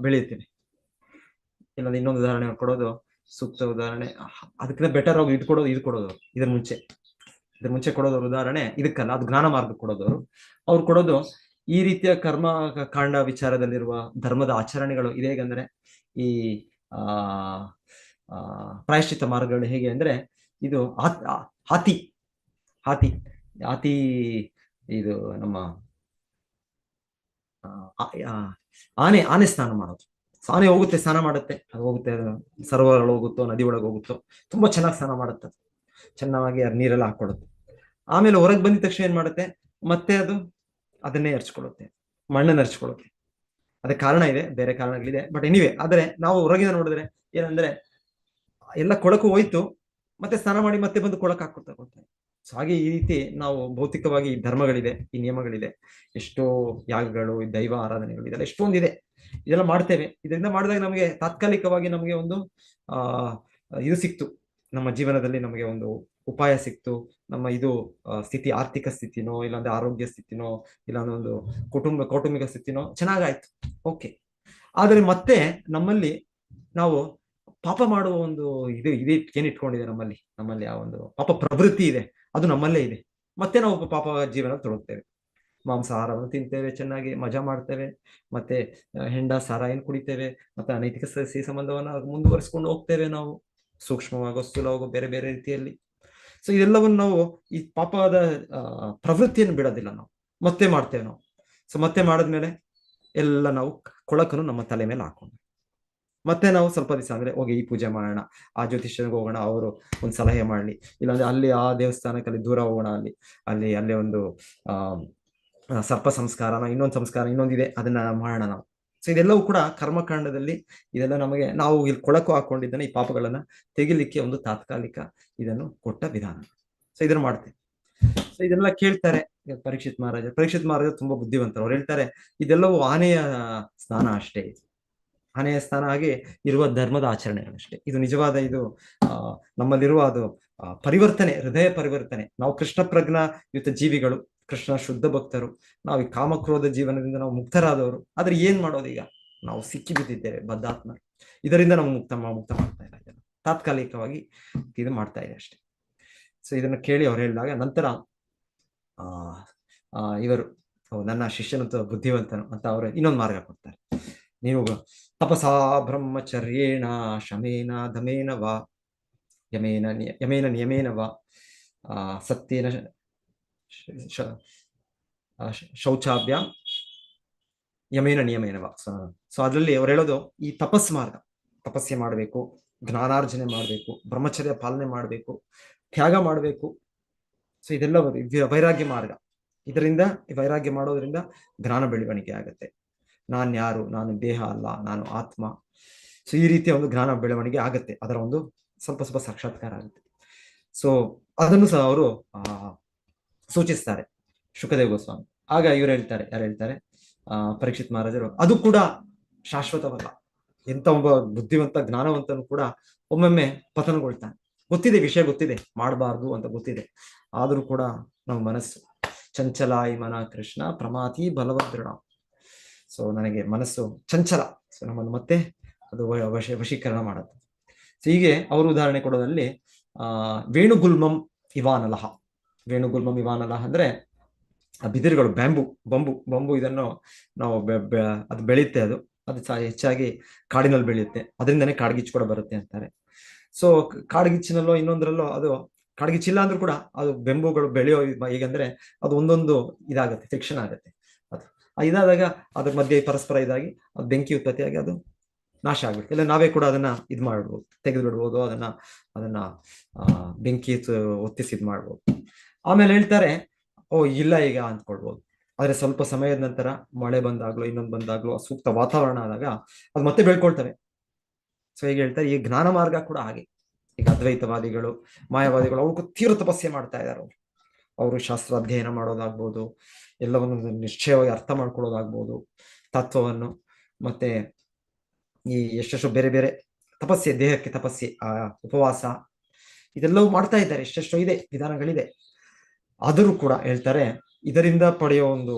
ಬೆಳೆಯುತ್ತೇವೆ. ಇಲ್ಲ ಇನ್ನೊಂದು ಉದಾಹರಣೆ ಕೊಡೋದು ಸೂಕ್ತ ಉದಾಹರಣೆ, ಅದಕ್ಕಿಂತ ಬೆಟರ್ ಆಗಿ ಇದು ಕೊಡೋದು ಇದ್ರ ಮುಂಚೆ ಕೊಡೋದವ್ರ ಉದಾಹರಣೆ ಇದಕ್ಕಲ್ಲ, ಅದು ಜ್ಞಾನ ಮಾರ್ಗ ಕೊಡೋದವರು. ಅವ್ರು ಕೊಡೋದು ಈ ರೀತಿಯ ಕರ್ಮ ಕಾಂಡ ವಿಚಾರದಲ್ಲಿರುವ ಧರ್ಮದ ಆಚರಣೆಗಳು ಇದೆ ಹೇಗಂದ್ರೆ, ಈ ಪ್ರಾಯಶ್ಚಿತ್ತ ಮಾರ್ಗಗಳು ಹೇಗೆ ಅಂದ್ರೆ, ಇದು ಹಾತಿ ಇದು ನಮ್ಮ ಆನೆ ಸ್ನಾನ ಮಾಡೋದು. ಆನೆ ಹೋಗುತ್ತೆ, ಸ್ನಾನ ಮಾಡುತ್ತೆ, ಅದು ಹೋಗುತ್ತೆ, ಸರೋವರ ಹೋಗುತ್ತೋ ನದಿ ಒಳಗೆ ಹೋಗುತ್ತೋ, ತುಂಬಾ ಚೆನ್ನಾಗಿ ಸ್ನಾನ ಮಾಡುತ್ತೆ, ಚೆನ್ನಾಗಿ ನೀರೆಲ್ಲ ಹಾಕೊಡುತ್ತೆ. ಆಮೇಲೆ ಹೊರಗೆ ಬಂದಿದ ತಕ್ಷಣ ಏನ್ ಮಾಡುತ್ತೆ, ಮತ್ತೆ ಅದನ್ನೇ ಎರಚ್ಕೊಳ್ಳುತ್ತೆ, ಮಣ್ಣನ್ನು ಎರಚ್ಕೊಳ್ಳುತ್ತೆ. ಅದಕ್ಕೆ ಕಾರಣ ಇದೆ, ಬೇರೆ ಕಾರಣಗಳಿದೆ, ಬಟ್ ಎನಿವೆ. ಆದ್ರೆ ನಾವು ಹೊರಗಿನ ನೋಡಿದ್ರೆ ಏನಂದ್ರೆ, ಎಲ್ಲ ಕೊಳಕು ಹೋಯ್ತು, ಮತ್ತೆ ಸ್ನಾನ ಮಾಡಿ ಮತ್ತೆ ಬಂದು ಕೊಳಕು ಹಾಕೊಳ್ತಾ. ಸೊ ಹಾಗೆ ಈ ರೀತಿ ನಾವು ಭೌತಿಕವಾಗಿ ಈ ಧರ್ಮಗಳಿದೆ, ಈ ನಿಯಮಗಳಿದೆ, ಎಷ್ಟೋ ಯಾಗಗಳು, ದೈವ ಆರಾಧನೆಗಳು, ಇದೆಲ್ಲ ಎಷ್ಟೊಂದಿದೆ, ಇದೆಲ್ಲ ಮಾಡ್ತೇವೆ. ಇದರಿಂದ ಮಾಡಿದಾಗ ನಮಗೆ ತಾತ್ಕಾಲಿಕವಾಗಿ ನಮಗೆ ಒಂದು ಇದು ಸಿಕ್ತು, ನಮ್ಮ ಜೀವನದಲ್ಲಿ ನಮಗೆ ಒಂದು ಉಪಾಯ ಸಿಕ್ತು. ನಮ್ಮ ಇದು ಸ್ಥಿತಿ, ಆರ್ಥಿಕ ಸ್ಥಿತಿನೋ, ಇಲ್ಲಾಂದ್ರೆ ಆರೋಗ್ಯ ಸ್ಥಿತಿನೋ, ಇಲ್ಲಾಂದ್ರೆ ಒಂದು ಕೌಟುಂಬಿಕ ಸ್ಥಿತಿನೋ ಚೆನ್ನಾಗಾಯ್ತು, ಓಕೆ. ಆದ್ರೆ ಮತ್ತೆ ನಮ್ಮಲ್ಲಿ ನಾವು ಪಾಪ ಮಾಡುವ ಒಂದು ಏನಿಟ್ಕೊಂಡಿದೆ ನಮ್ಮಲ್ಲಿ ಆ ಒಂದು ಪಾಪ ಪ್ರವೃತ್ತಿ ಇದೆ, ಅದು ನಮ್ಮಲ್ಲೇ ಇದೆ. ಮತ್ತೆ ನಾವು ಪಾಪ ಜೀವನ ತೊಡಗ್ತೇವೆ, ಮಾಂಸಾಹಾರವನ್ನು ತಿಂತೇವೆ, ಚೆನ್ನಾಗಿ ಮಜಾ ಮಾಡ್ತೇವೆ, ಮತ್ತೆ ಹೆಂಡ ಸಾರಾಯನ್ನು ಕುಡಿತೇವೆ, ಮತ್ತೆ ಅನೈತಿಕ ಸಹಿ ಸಂಬಂಧವನ್ನ ಮುಂದುವರಿಸ್ಕೊಂಡು ಹೋಗ್ತೇವೆ ನಾವು, ಸೂಕ್ಷ್ಮವಾಗೋ ಸ್ಥೂಲವಾಗೋ ಬೇರೆ ಬೇರೆ ರೀತಿಯಲ್ಲಿ. ಸೊ ಇದೆಲ್ಲವನ್ನು ನಾವು ಈ ಪಾಪದ ಪ್ರವೃತ್ತಿಯನ್ನು ಬಿಡೋದಿಲ್ಲ, ನಾವು ಮತ್ತೆ ಮಾಡ್ತೇವೆ ನಾವು. ಸೊ ಮತ್ತೆ ಮಾಡಿದ್ಮೇಲೆ ಎಲ್ಲ ನಾವು ಕೊಳಕನ್ನು ನಮ್ಮ ತಲೆ ಮೇಲೆ ಹಾಕೊಂಡು ಮತ್ತೆ ನಾವು ಸ್ವಲ್ಪ ದಿವಸ ಅಂದ್ರೆ ಹೋಗಿ ಈ ಪೂಜೆ ಮಾಡೋಣ, ಆ ಜ್ಯೋತಿಷ್ಯನಿಗೆ ಹೋಗೋಣ, ಅವರು ಒಂದು ಸಲಹೆ ಮಾಡಲಿ, ಇಲ್ಲಾಂದ್ರೆ ಅಲ್ಲಿ ಆ ದೇವಸ್ಥಾನಕ್ಕೆ ಅಲ್ಲಿ ದೂರ ಹೋಗೋಣ, ಅಲ್ಲೇ ಒಂದು ಸರ್ಪ ಸಂಸ್ಕಾರನ, ಇನ್ನೊಂದು ಸಂಸ್ಕಾರ ಇನ್ನೊಂದಿದೆ, ಅದನ್ನ ಮಾಡೋಣ ನಾವು. ಸೊ ಇದೆಲ್ಲವೂ ಕೂಡ ಕರ್ಮಕಾಂಡದಲ್ಲಿ ಇದೆಲ್ಲ ನಮಗೆ, ನಾವು ಇಲ್ಲಿ ಕೊಳಕು ಹಾಕೊಂಡಿದ್ದಾನೆ, ಈ ಪಾಪಗಳನ್ನ ತೆಗಿಲಿಕ್ಕೆ ಒಂದು ತಾತ್ಕಾಲಿಕ ಇದನ್ನು ಕೊಟ್ಟ ವಿಧಾನ. ಸೊ ಇದನ್ನು ಮಾಡ್ತೇವೆ. ಸೊ ಇದನ್ನೆಲ್ಲ ಕೇಳ್ತಾರೆ ಪರೀಕ್ಷಿತ್ ಮಹಾರಾಜ ತುಂಬಾ ಬುದ್ಧಿವಂತರು. ಅವ್ರು ಹೇಳ್ತಾರೆ, ಇದೆಲ್ಲವೂ ಆನೆಯ ಸ್ನಾನ ಅಷ್ಟೇ, ಆನೆಯ ಸ್ನಾನ ಆಗಿ ಇರುವ ಧರ್ಮದ ಆಚರಣೆಗಳಷ್ಟೇ. ಇದು ನಿಜವಾದ ಇದು ನಮ್ಮಲ್ಲಿರುವ ಅದು ಪರಿವರ್ತನೆ, ಹೃದಯ ಪರಿವರ್ತನೆ. ನಾವು ಕೃಷ್ಣ ಪ್ರಜ್ಞಾಯುತ ಜೀವಿಗಳು, ಕೃಷ್ಣ ಶುದ್ಧ ಭಕ್ತರು, ನಾವು ಈ ಕಾಮಕ್ರೋಧ ಜೀವನದಿಂದ ನಾವು ಮುಕ್ತರಾದವರು. ಆದ್ರೆ ಏನ್ ಮಾಡೋದು, ಈಗ ನಾವು ಸಿಕ್ಕಿ ಬಿದ್ದಿದ್ದೇವೆ, ಬದ್ಧಾತ್ಮ, ಇದರಿಂದ ನಾವು ಮುಕ್ತ ಮಾಡ್ತಾ ಇಲ್ಲ, ಇದನ್ನು ತಾತ್ಕಾಲಿಕವಾಗಿ ಇದು ಮಾಡ್ತಾ ಇದೆ ಅಷ್ಟೇ. ಸೊ ಇದನ್ನು ಕೇಳಿ ಅವ್ರು ಹೇಳಿದಾಗ ನಂತರ ಇವರು ನನ್ನ ಶಿಷ್ಯನಂತ ಬುದ್ಧಿವಂತನು ಅಂತ ಅವರು ಇನ್ನೊಂದು ಮಾರ್ಗ ಕೊಡ್ತಾರೆ. ನೀವು ತಪಸಾ ಬ್ರಹ್ಮಚರ್ಯೇಣ ಶಮೇನ ದಮೇನ ವಾ ಯಮೇನ ನಿಯಮೇನ ವಾ ಸತ್ಯೇನ ಶೌಚಾಭ್ಯಾಂ ಯಮೇನ ನಿಯಮೇನ ವಾ. ಸೊ ಅದರಲ್ಲಿ ಅವ್ರು ಹೇಳೋದು, ಈ ತಪಸ್ಸೆ ಮಾಡಬೇಕು, ಜ್ಞಾನಾರ್ಜನೆ ಮಾಡಬೇಕು, ಬ್ರಹ್ಮಚರ್ಯ ಪಾಲನೆ ಮಾಡಬೇಕು, ತ್ಯಾಗ ಮಾಡಬೇಕು. ಸೊ ಇದೆಲ್ಲ ವೈರಾಗ್ಯ ಮಾರ್ಗ. ಇದರಿಂದ ವೈರಾಗ್ಯ ಮಾಡೋದ್ರಿಂದ ಜ್ಞಾನ ಬೆಳವಣಿಗೆ ಆಗುತ್ತೆ. ನಾನು ಯಾರು, ನಾನು ದೇಹ ಅಲ್ಲ, ನಾನು ಆತ್ಮ. ಸೊ ಈ ರೀತಿಯ ಒಂದು ಜ್ಞಾನ ಬೆಳವಣಿಗೆ ಆಗುತ್ತೆ, ಅದರ ಒಂದು ಸ್ವಲ್ಪ ಸ್ವಲ್ಪ ಸಾಕ್ಷಾತ್ಕಾರ ಆಗುತ್ತೆ. ಸೊ ಅದನ್ನು ಸಹ ಅವರು ಸೂಚಿಸ್ತಾರೆ ಶುಕದೇವ ಗೋಸ್ವಾಮಿ. ಆಗ ಇವ್ರು ಹೇಳ್ತಾರೆ, ಯಾರು ಹೇಳ್ತಾರೆ, ಪರೀಕ್ಷಿತ್ ಮಹಾರಾಜರು, ಅದು ಕೂಡ ಶಾಶ್ವತವಲ್ಲ. ಎಂತ ಒಬ್ಬ ಬುದ್ಧಿವಂತ ಜ್ಞಾನವಂತನು ಕೂಡ ಒಮ್ಮೊಮ್ಮೆ ಪತನಗೊಳ್ತಾನೆ. ಗೊತ್ತಿದೆ, ವಿಷಯ ಗೊತ್ತಿದೆ, ಮಾಡಬಾರ್ದು ಅಂತ ಗೊತ್ತಿದೆ, ಆದರೂ ಕೂಡ ನಮ್ಮ ಮನಸ್ಸು ಚಂಚಲಾಯಿ ಮನ ಕೃಷ್ಣ ಪ್ರಮಾತಿ ಬಲವದೃಢ. ಸೊ ನನಗೆ ಮನಸ್ಸು ಚಂಚಲ, ಸೊ ನಮ್ಮನ್ನು ಮತ್ತೆ ಅದು ವಶೀಕರಣ ಮಾಡುತ್ತೆ. ಸೊ ಹೀಗೆ ಅವರು ಉದಾಹರಣೆ ಕೊಡೋದ್ರಲ್ಲಿ ವೇಣುಗುಲ್ಮಂ ಇವಾನಲಹ. ವೇಣುಗುಲ್ಮಂ ಇವಾನಲಹ ಅಂದ್ರೆ ಬಿದಿರುಗಳು, ಬಂಬು ಇದನ್ನು ನಾವು ಅದು ಬೆಳೆಯುತ್ತೆ, ಅದು ಹೆಚ್ಚಾಗಿ ಕಾಡಿನಲ್ಲಿ ಬೆಳೆಯುತ್ತೆ, ಅದರಿಂದನೇ ಕಾಡ್ಗಿಚ್ಚು ಕೂಡ ಬರುತ್ತೆ ಅಂತಾರೆ. ಸೊ ಕಾಡ್ಗಿಚ್ಚಿನಲ್ಲೋ ಇನ್ನೊಂದರಲ್ಲೋ, ಅದು ಕಾಡ್ಗಿಚ್ಚಿಲ್ಲ ಅಂದ್ರೂ ಕೂಡ ಅದು ಬೆಂಬುಗಳು ಬೆಳೆಯೋ ಹೇಗಂದ್ರೆ ಅದು ಒಂದೊಂದು ಇದಾಗುತ್ತೆ, ಫ್ರಿಕ್ಷನ್ ಆಗುತ್ತೆ. ಅದು ಇದಾದಾಗ ಅದ್ರ ಮಧ್ಯೆ ಪರಸ್ಪರ ಇದಾಗಿ ಅದು ಬೆಂಕಿ ಉತ್ಪತ್ತಿಯಾಗಿ ಅದು ನಾಶ ಆಗ್ಬಿಡುತ್ತೆ. ಇಲ್ಲ ನಾವೇ ಕೂಡ ಅದನ್ನ ಇದು ಮಾಡ್ಬೋದು, ತೆಗೆದು ಬಿಡ್ಬೋದು, ಅದನ್ನ ಬೆಂಕಿ ಒತ್ತಿಸಿ ಇದು ಮಾಡ್ಬೋದು. ಆಮೇಲೆ ಹೇಳ್ತಾರೆ, ಓ ಇಲ್ಲ ಈಗ ಅಂದ್ಕೊಳ್ಬೋದು. ಆದ್ರೆ ಸ್ವಲ್ಪ ಸಮಯದ ನಂತರ ಮಳೆ ಬಂದಾಗ್ಲೋ ಇನ್ನೊಂದು ಬಂದಾಗ್ಲೋ ಸೂಕ್ತ ವಾತಾವರಣ ಆದಾಗ ಅದು ಮತ್ತೆ ಬೆಳ್ಕೊಳ್ತವೆ. ಸೊ ಹೀಗೆ ಹೇಳ್ತಾರೆ, ಈ ಜ್ಞಾನ ಮಾರ್ಗ ಕೂಡ ಹಾಗೆ. ಈಗ ಅದ್ವೈತವಾದಿಗಳು, ಮಾಯಾವಾದಿಗಳು, ಅವ್ರಿಗೂ ತೀವ್ರ ತಪಸ್ಸೆ ಮಾಡ್ತಾ ಇದ್ದಾರೆ. ಅವರು ಶಾಸ್ತ್ರ ಅಧ್ಯಯನ ಮಾಡೋದಾಗ್ಬೋದು, ಎಲ್ಲವನ್ನು ನಿಶ್ಚಯವಾಗಿ ಅರ್ಥ ಮಾಡ್ಕೊಳ್ಳೋದಾಗ್ಬೋದು, ತತ್ವವನ್ನು, ಮತ್ತೆ ಈ ಎಷ್ಟೆಷ್ಟು ಬೇರೆ ಬೇರೆ ತಪಸ್ಸೆ, ದೇಹಕ್ಕೆ ತಪಸ್ಸೆ, ಉಪವಾಸ, ಇದೆಲ್ಲವೂ ಮಾಡ್ತಾ ಇದ್ದಾರೆ. ಎಷ್ಟೆಷ್ಟೋ ಇದೆ, ವಿಧಾನಗಳಿದೆ. ಆದರೂ ಕೂಡ ಹೇಳ್ತಾರೆ, ಇದರಿಂದ ಪಡೆಯೋ ಒಂದು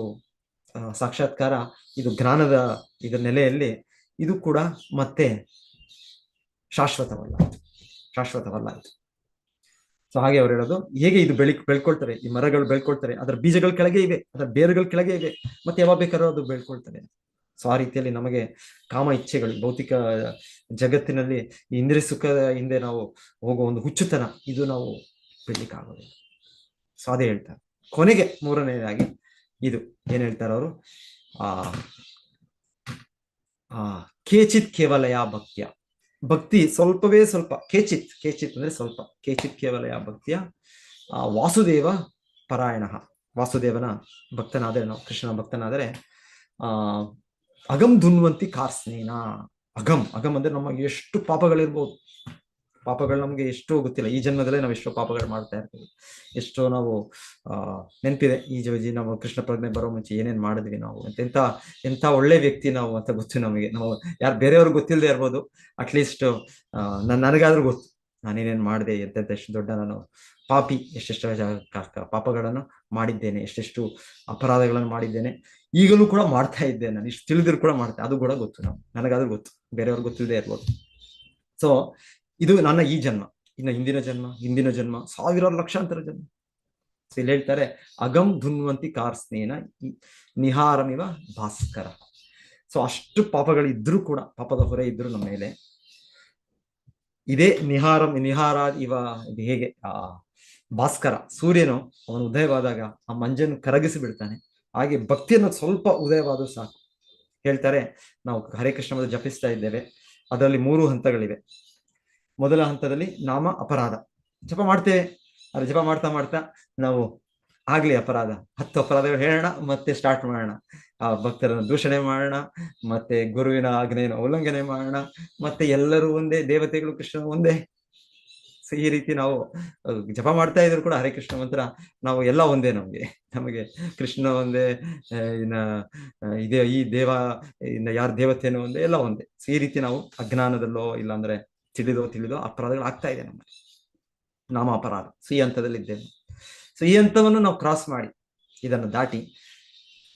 ಸಾಕ್ಷಾತ್ಕಾರ, ಇದು ಜ್ಞಾನದ ಇದರ ನೆಲೆಯಲ್ಲಿ ಇದು ಕೂಡ ಮತ್ತೆ ಶಾಶ್ವತವಲ್ಲ. ಸೊ ಹಾಗೆ ಅವ್ರು ಹೇಳೋದು, ಹೇಗೆ ಇದು ಬೆಳ್ಕೊಳ್ತವೆ, ಈ ಮರಗಳು ಬೆಳ್ಕೊಳ್ತವೆ, ಅದರ ಬೀಜಗಳ ಕೆಳಗೆ ಇವೆ, ಅದರ ಬೇರುಗಳ ಕೆಳಗೆ ಇವೆ, ಮತ್ತೆ ಯಾವಾಗ ಬೇಕಾದ್ರೂ ಅದು ಬೆಳ್ಕೊಳ್ತವೆ. ಸೊ ಆ ರೀತಿಯಲ್ಲಿ ನಮಗೆ ಕಾಮ ಇಚ್ಛೆಗಳು, ಭೌತಿಕ ಜಗತ್ತಿನಲ್ಲಿ ಇಂದ್ರಿಯ ಸುಖದ ಹಿಂದೆ ನಾವು ಹೋಗೋ ಒಂದು ಹುಚ್ಚುತನ, ಇದು ನಾವು ಬಿಡ್ಲಿಕ್ಕಾಗೋದಿಲ್ಲ. ಸೊ ಅದೇ ಹೇಳ್ತಾರೆ. ಕೊನೆಗೆ ಮೂರನೇದಾಗಿ ಇದು ಏನ್ ಹೇಳ್ತಾರೆ ಅವರು, ಕೇಚಿತ್ ಕೇವಲಯ ಭಕ್ತಿಯ, ಭಕ್ತಿ ಸ್ವಲ್ಪವೇ ಸ್ವಲ್ಪ, ಕೇಚಿತ್ ಅಂದ್ರೆ ಸ್ವಲ್ಪ, ಕೇಚಿತ್ ಕೇವಲಯ ಭಕ್ತಿಯ ವಾಸುದೇವ ಪರಾಯಣ. ವಾಸುದೇವನ ಭಕ್ತನಾದರೆ, ನಾವು ಕೃಷ್ಣನ ಭಕ್ತನಾದರೆ, ಅಗಂ ಧುನ್ವಂತಿ ಕಾರ್ಸ್ನೇನ. ಅಗಂ ಅಂದ್ರೆ ನಮಗೆ ಎಷ್ಟು ಪಾಪಗಳಿರ್ಬೋದು, ಪಾಪಗಳು ನಮ್ಗೆ ಎಷ್ಟೋ ಗೊತ್ತಿಲ್ಲ. ಈ ಜನ್ಮದಲ್ಲೇ ನಾವು ಎಷ್ಟೋ ಪಾಪಗಳು ಮಾಡ್ತಾ ಇರ್ತೀವಿ, ಎಷ್ಟೋ ನಾವು ನೆನಪಿದೆ, ಈ ನಾವು ಕೃಷ್ಣ ಪ್ರಜ್ಞೆ ಬರೋ ಮುಂಚೆ ಏನೇನ್ ಮಾಡಿದ್ವಿ ನಾವು, ಎಂತ ಒಳ್ಳೆ ವ್ಯಕ್ತಿ ನಾವು ಅಂತ ಗೊತ್ತು ನಮಗೆ. ನಾವು ಯಾರು ಬೇರೆಯವ್ರಿಗೆ ಗೊತ್ತಿಲ್ಲದೆ ಇರ್ಬೋದು, ಅಟ್ಲೀಸ್ಟ್ ನನಗಾದ್ರೂ ಗೊತ್ತು ನಾನೇನೇನ್ ಮಾಡಿದೆ, ಎಷ್ಟು ದೊಡ್ಡ ನಾನು ಪಾಪಿ, ಎಷ್ಟೆಷ್ಟು ಪಾಪಗಳನ್ನು ಮಾಡಿದ್ದೇನೆ, ಎಷ್ಟೆಷ್ಟು ಅಪರಾಧಗಳನ್ನು ಮಾಡಿದ್ದೇನೆ, ಈಗಲೂ ಕೂಡ ಮಾಡ್ತಾ ಇದ್ದೇನೆ. ನಾನು ಇಷ್ಟು ತಿಳಿದ್ರು ಕೂಡ ಮಾಡ್ತೇನೆ, ಅದು ಕೂಡ ಗೊತ್ತು. ನನಗಾದ್ರೂ ಗೊತ್ತು, ಬೇರೆಯವ್ರಿಗೆ ಗೊತ್ತಿಲ್ಲದೆ ಇರ್ಬೋದು. ಸೊ ಇದು ನನ್ನ ಈ ಜನ್ಮ, ಇನ್ನು ಹಿಂದಿನ ಜನ್ಮ, ಸಾವಿರಾರು ಲಕ್ಷಾಂತರ ಜನ್ಮ. ಸೊ ಇಲ್ಲಿ ಹೇಳ್ತಾರೆ, ಅಗಂ ಧುನ್ವಂತಿ ಕಾರ್ಸ್ನೇನ ನಿಹಾರಮಿವ ಭಾಸ್ಕರ. ಸೊ ಅಷ್ಟು ಪಾಪಗಳಿದ್ರೂ ಕೂಡ, ಪಾಪದ ಹೊರೆ ಇದ್ರು ನಮ್ಮ ಮೇಲೆ, ಇದೇ ನಿಹಾರ ಇವ, ಇದು ಹೇಗೆ ಭಾಸ್ಕರ, ಸೂರ್ಯನು ಅವನು ಉದಯವಾದಾಗ ಆ ಮಂಜನ್ನು ಕರಗಿಸಿ ಬಿಡ್ತಾನೆ, ಹಾಗೆ ಭಕ್ತಿಯನ್ನು ಸ್ವಲ್ಪ ಉದಯವಾದರೂ ಸಾಕು. ಹೇಳ್ತಾರೆ, ನಾವು ಹರೇ ಕೃಷ್ಣ ಜಪಿಸ್ತಾ ಇದ್ದೇವೆ, ಅದರಲ್ಲಿ 3 ಹಂತಗಳಿವೆ. ಮೊದಲ ಹಂತದಲ್ಲಿ ನಾಮ ಅಪರಾಧ ಜಪ ಮಾಡ್ತೇವೆ. ಅದು ಜಪ ಮಾಡ್ತಾ ನಾವು ಆಗ್ಲಿ ಅಪರಾಧ 10 ಅಪರಾಧಗಳು ಹೇಳೋಣ, ಮತ್ತೆ ಸ್ಟಾರ್ಟ್ ಮಾಡೋಣ, ಆ ಭಕ್ತರನ್ನು ದೂಷಣೆ ಮಾಡೋಣ, ಮತ್ತೆ ಗುರುವಿನ ಆಜ್ಞೆಯನ್ನು ಉಲ್ಲಂಘನೆ ಮಾಡೋಣ, ಮತ್ತೆ ಎಲ್ಲರೂ ಒಂದೇ, ದೇವತೆಗಳು ಕೃಷ್ಣ ಒಂದೇ. ಸೊ ಈ ರೀತಿ ನಾವು ಜಪ ಮಾಡ್ತಾ ಇದ್ರು ಕೂಡ ಹರೇ ಕೃಷ್ಣ ಮಂತ್ರ, ನಾವು ಎಲ್ಲ ಒಂದೇ, ನಮಗೆ ಕೃಷ್ಣ ಒಂದೇ, ಇದೇ ಈ ದೇವ ಇನ್ನು ಯಾರ ದೇವತೆನೋ ಒಂದೇ, ಎಲ್ಲ ಒಂದೇ. ಸೊ ಈ ರೀತಿ ನಾವು ಅಜ್ಞಾನದಲ್ಲೋ ಇಲ್ಲಾಂದ್ರೆ ತಿಳಿದೋ ಅಪರಾಧಗಳು ಆಗ್ತಾ ಇದೆ ನಮಗೆ, ನಾಮ ಅಪರಾಧ. ಸೊ ಈ ಹಂತದಲ್ಲಿ ಇದ್ದೇವೆ. ಸೊ ಈ ಹಂತವನ್ನು ನಾವು ಕ್ರಾಸ್ ಮಾಡಿ, ಇದನ್ನು ದಾಟಿ